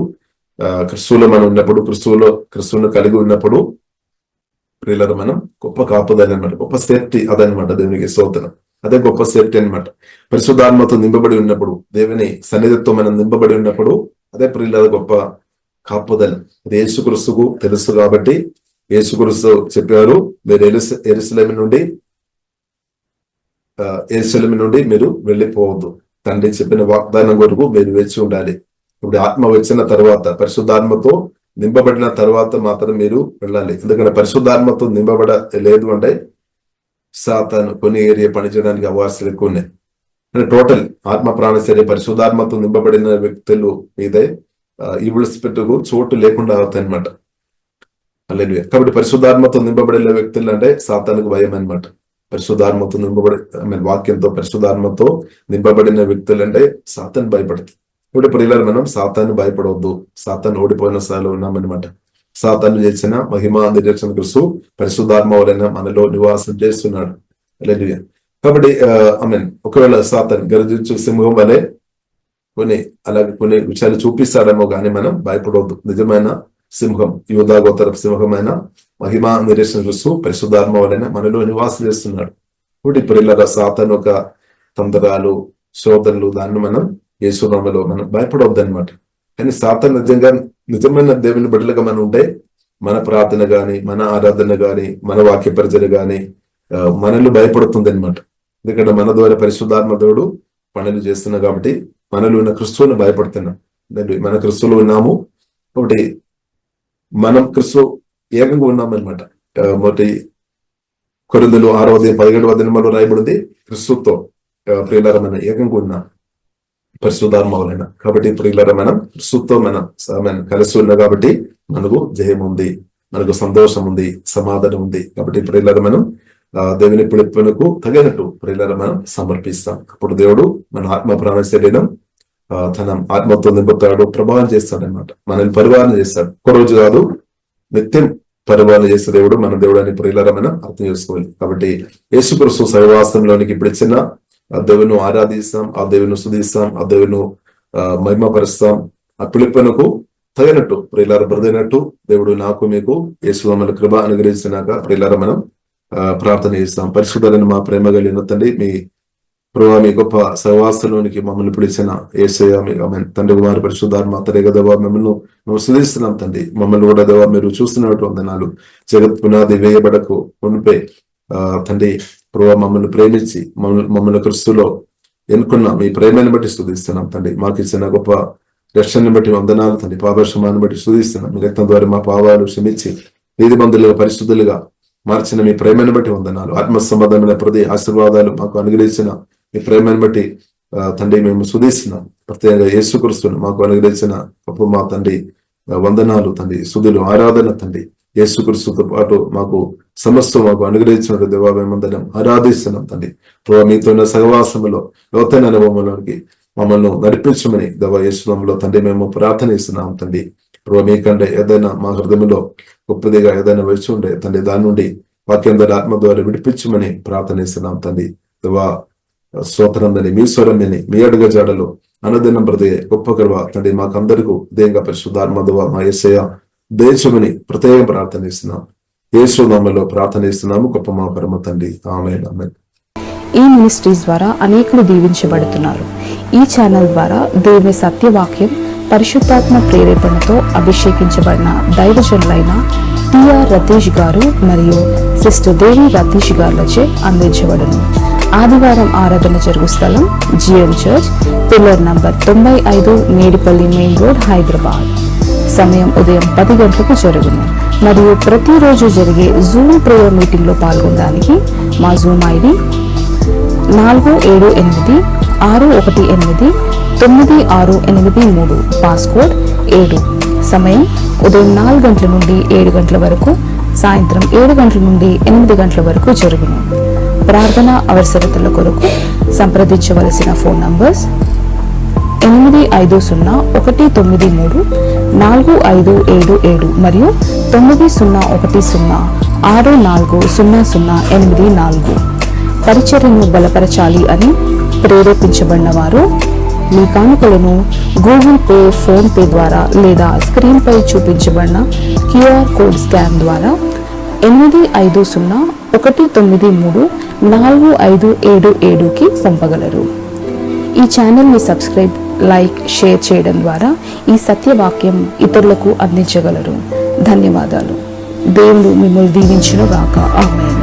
క్రీస్తువును కలిగి ఉన్నప్పుడు ప్రియులారా మనం గొప్ప కాపుదల అనమాట, గొప్ప సేఫ్టీ అదనమాట. దేవునికి స్తోత్రం. అదే గొప్ప సేఫ్టీ అనమాట. పరిశుద్ధాత్మతో నింపబడి ఉన్నప్పుడు, దేవుని సన్నిధితో మనం నింపబడి ఉన్నప్పుడు అదే ప్రియులారా గొప్ప కాపుదల. అది యేసుక్రీస్తుకు తెలుసు కాబట్టి యేసుక్రీస్తు చెప్పారు, మీరు యెరూషలేము నుండి యెరూషలేము నుండి మీరు వెళ్ళిపోవద్దు. తండ్రి చెప్పిన వాగ్దానం కొరకు మీరు వేచి ఉండాలి. ఇప్పుడు ఆత్మ వచ్చిన తర్వాత, పరిశుద్ధాత్మతో నింపబడిన తర్వాత మాత్రం మీరు వెళ్ళాలి. ఎందుకంటే పరిశుద్ధాత్మతో నింపబడలేదు అంటే సాతాను కొన్ని ఏరియా పనిచేయడానికి అవకాశాలు ఎక్కువ ఉన్నాయి. అంటే టోటల్ ఆత్మ ప్రాణ శరీర పరిశుద్ధాత్మతో నింపబడిన వ్యక్తులు మీదే ఈవిల్ స్పిరిట్ కు చోటు లేకుండా అవుతాయి అనమాట. హల్లెలూయా. కాబట్టి పరిశుద్ధాత్మతో నింపబడిన వ్యక్తులు అంటే సాతానుకు భయం అనమాట. పరిశుద్ధాత్మతో వాక్యంతో పరిశుద్ధాత్మతో నింపబడిన వ్యక్తులు అంటే సాతాను భయపడుతుంది. ఇప్పుడు ప్రియులారా, మనం సాతాను భయపడవద్దు. సాతాను ఓడిపోయిన స్థాయిలో ఉన్నామన్నమాట. సాతాను చేసిన మహిమ నిరీక్షణ క్రీస్తు పరిశుద్ధాత్మ వలన మనలో నివాసం చేస్తున్నాడు. హల్లెలూయా. కాబట్టి ఒకవేళ సాతాను గర్జించు సింహం వలె కొన్ని విషయాలు చూపిస్తాడేమో గానీ మనం భయపడవద్దు. నిజమైన సింహం, యూదా గోత్ర సింహమైన మహిమ నిరీక్షణ క్రీస్తు పరిశుద్ధాత్మ వలన మనలో నివాసం చేస్తున్నాడు. ఇప్పుడు ప్రియులారా, సాతాను ఒక తంత్రాలు, శోధనలు, దాన్ని మనం యేసునామములో మనం భయపడవద్దు అనమాట. కానీ సాతాను నిజమైన దేవుని బిడ్డలుగా మనం ఉంటే మన ప్రార్థన గాని, మన ఆరాధన గాని, మన వాక్య పరిచర్య గాని మనల్ని భయపడుతుంది అనమాట. ఎందుకంటే మన ద్వారా పరిశుద్ధాత్మ దేవుడు పనులు చేస్తున్నాం కాబట్టి మనలో ఉన్న క్రిస్తువుని భయపడుతున్నాం. మన క్రిస్తువులు ఉన్నాము కాబట్టి మనం క్రిస్తు ఏకంగా ఉన్నామన్నమాట. మొదటి కొరింథీయులు 6:17 రాయబడింది, క్రిస్తుతో ప్రియులారా మనం ఏకంగా ఉన్నాం పరిశుద్ధాత్మ వలన. కాబట్టి ప్రియులారా, మనం క్రిస్తుతో మనం కలిసి ఉన్నాం కాబట్టి మనకు జయం ఉంది, మనకు సంతోషం ఉంది, సమాధానం ఉంది. కాబట్టి ప్రియులారా, మనం దేవుని పిలుపునకు తగినట్టు ప్రియులారా మనం సమర్పిస్తాం. అప్పుడు దేవుడు మన ఆత్మ ప్రాణ శరీరం తన ఆత్మతో నింపుతాడు, ప్రభావం చేస్తాడు అనమాట. మనల్ని పరిపాలన చేస్తాడు. ఒక రోజు కాదు, నిత్యం పరిపాలన చేసే దేవుడు మన దేవుడు అని ప్రియులారా మనం అర్థం చేసుకోవాలి. కాబట్టి యేసుక్రీస్తు సహవాసంలోనికి ఇప్పుడు ఇచ్చిన ఆ దేవుని ఆరాధిస్తాం, ఆ దేవుని స్తుతిస్తాం, ఆ దేవుని మహిమపరుస్తాం. ఆ పిలుపునకు తగినట్టు ప్రియులారా బ్రదైనట్టు దేవుడు నాకు మీకు యేసునామములో కృప అనుగ్రహించినాక ప్రియులారా మనం ప్రార్థన చేస్తాం. పరిశుద్ధులైన మా ప్రేమ కలిగిన తండ్రి, మీ ప్రభువా, మీ గొప్ప సహవాసంలోనికి మమ్మల్ని పిలిచిన యేసయ్య, తండ్రి కుమార పరిశుద్ధాత్మ తండ్రి దేవా, మిమ్మల్ని మేము స్తుతిస్తున్నాం తండ్రి. మమ్మల్ని కూడా దేవా మీరు చూస్తున్నట్టు వందనాలు. జగత్ పునాది వేయబడకు మునిపే తండ్రి ప్రభువా మమ్మల్ని ప్రేమించి మమ్మల్ని క్రీస్తులో ఎన్నుకున్న మీ ప్రేమని బట్టి స్తుతిస్తున్నాం తండ్రి. మాకు ఇచ్చిన గొప్ప రక్షణని బట్టి వందనాలు తండ్రి. పాపక్షమాన్ని బట్టి స్తుతిస్తున్నాం. మీ రక్తం ద్వారా మా పాపాలు క్షమించి నీతిమంతులుగా పరిశుద్ధులుగా మార్చిన మీ ప్రేమను బట్టి వందనాలు. ఆత్మ సంబంధమైన ప్రతి ఆశీర్వాదాలు మాకు అనుగ్రహించిన మీ ప్రేమను బట్టి తండ్రి మేము స్తుతిస్తున్నాం. ప్రత్యేకంగా యేసుక్రీస్తును మాకు అనుగ్రహించిన గొప్ప మా తండ్రి వందనాలు తండ్రి. స్తుతులు, ఆరాధన తండ్రి. యేసుక్రీస్తుతో పాటు మాకు సమస్తం మాకు అనుగ్రహించిన దేవా మేమందరం ఆరాధిస్తున్నాం తండ్రి. ప్రభావ మీతో ఉన్న సహవాసములో లోతైన అనుభవంలోనికి మమ్మల్ని నడిపించమని దేవా యేసునామములో తండ్రి మేము ప్రార్థనిస్తున్నాం తండ్రి. ప్రభావ మీకంటే ఏదైనా మా హృదయంలో గొప్పదిగా ఏదైనా వచ్చి ఉండే తండ్రి, దాని నుండి వాక్యం ద్వారా ఆత్మ ద్వారా విడిపించమని ప్రార్థనిస్తున్నాం తండ్రి. దేవా స్తోత్రం తండ్రి. మీ స్వరం విని మీ అడుగ జాడలో అనుదినం ప్రతి గొప్ప కృప తండ్రి మాకందరికీ ఉదయంగా పరిశుద్ధాత్మ దేవా మా యేసయ్య దేశమని ప్రత్యేక ప్రార్థనిస్తున్నాం. యేసునామములో ప్రార్థనిస్తున్నాము గొప్ప మా పరమ తండ్రి. ఆమేన్, ఆమేన్. ఈ మినిస్ట్రీస్ ద్వారా అనేకులు దీవించబడుతున్నారు. ఈ ఛానల్ ద్వారా దేవుని సత్యవాక్యం పరిశుద్ధాత్మ ప్రేరేపణతో అభిషేకించబడిన దైవజనులైన టిఆర్ రతీష్ గారు మరియు సిస్టర్ దేవి రతీష్ గారులచే అందించబడును. ఆదివారం ఆరాధన జరుగు స్థలం GM church, pillar number 95, Medipally main road, Hyderabad. సమయం ఉదయం 10 గంటలకు జరుగును. మరియు ప్రతిరోజు జరిగే జూమ్ ప్రేయర్ మీటింగ్ లో పాల్గొనడానికి మా జూమ్ ఐడి 4786189683, పాస్కోడ్ 7. సమయం ఉదయం 4 గంటల నుండి 7 గంటల వరకు, సాయంత్రం 7 గంటల నుండి 8 గంటల వరకు జరుగును. ప్రార్థన అవసరతల కొరకు సంప్రదించవలసిన ఫోన్ నంబర్స్ 8501934577 మరియు 9010640084. పరిచర్యను బలపరచాలి అని ప్రేరేపించబడిన వారు మీ కానుకలను గూగుల్ పే, ఫోన్ పే ద్వారా లేదా స్క్రీన్ పై చూపించబడిన క్యూఆర్ కోడ్ స్కాన్ ద్వారా 8501934577కి పంపగలరు. ఈ ఛానల్ని సబ్స్క్రైబ్, లైక్, షేర్ చేయడం ద్వారా ఈ సత్యవాక్యం ఇతరులకు అందించగలరు. ధన్యవాదాలు. దేవుడు మిమ్మల్ని దీవించును గాక. ఆమేన్.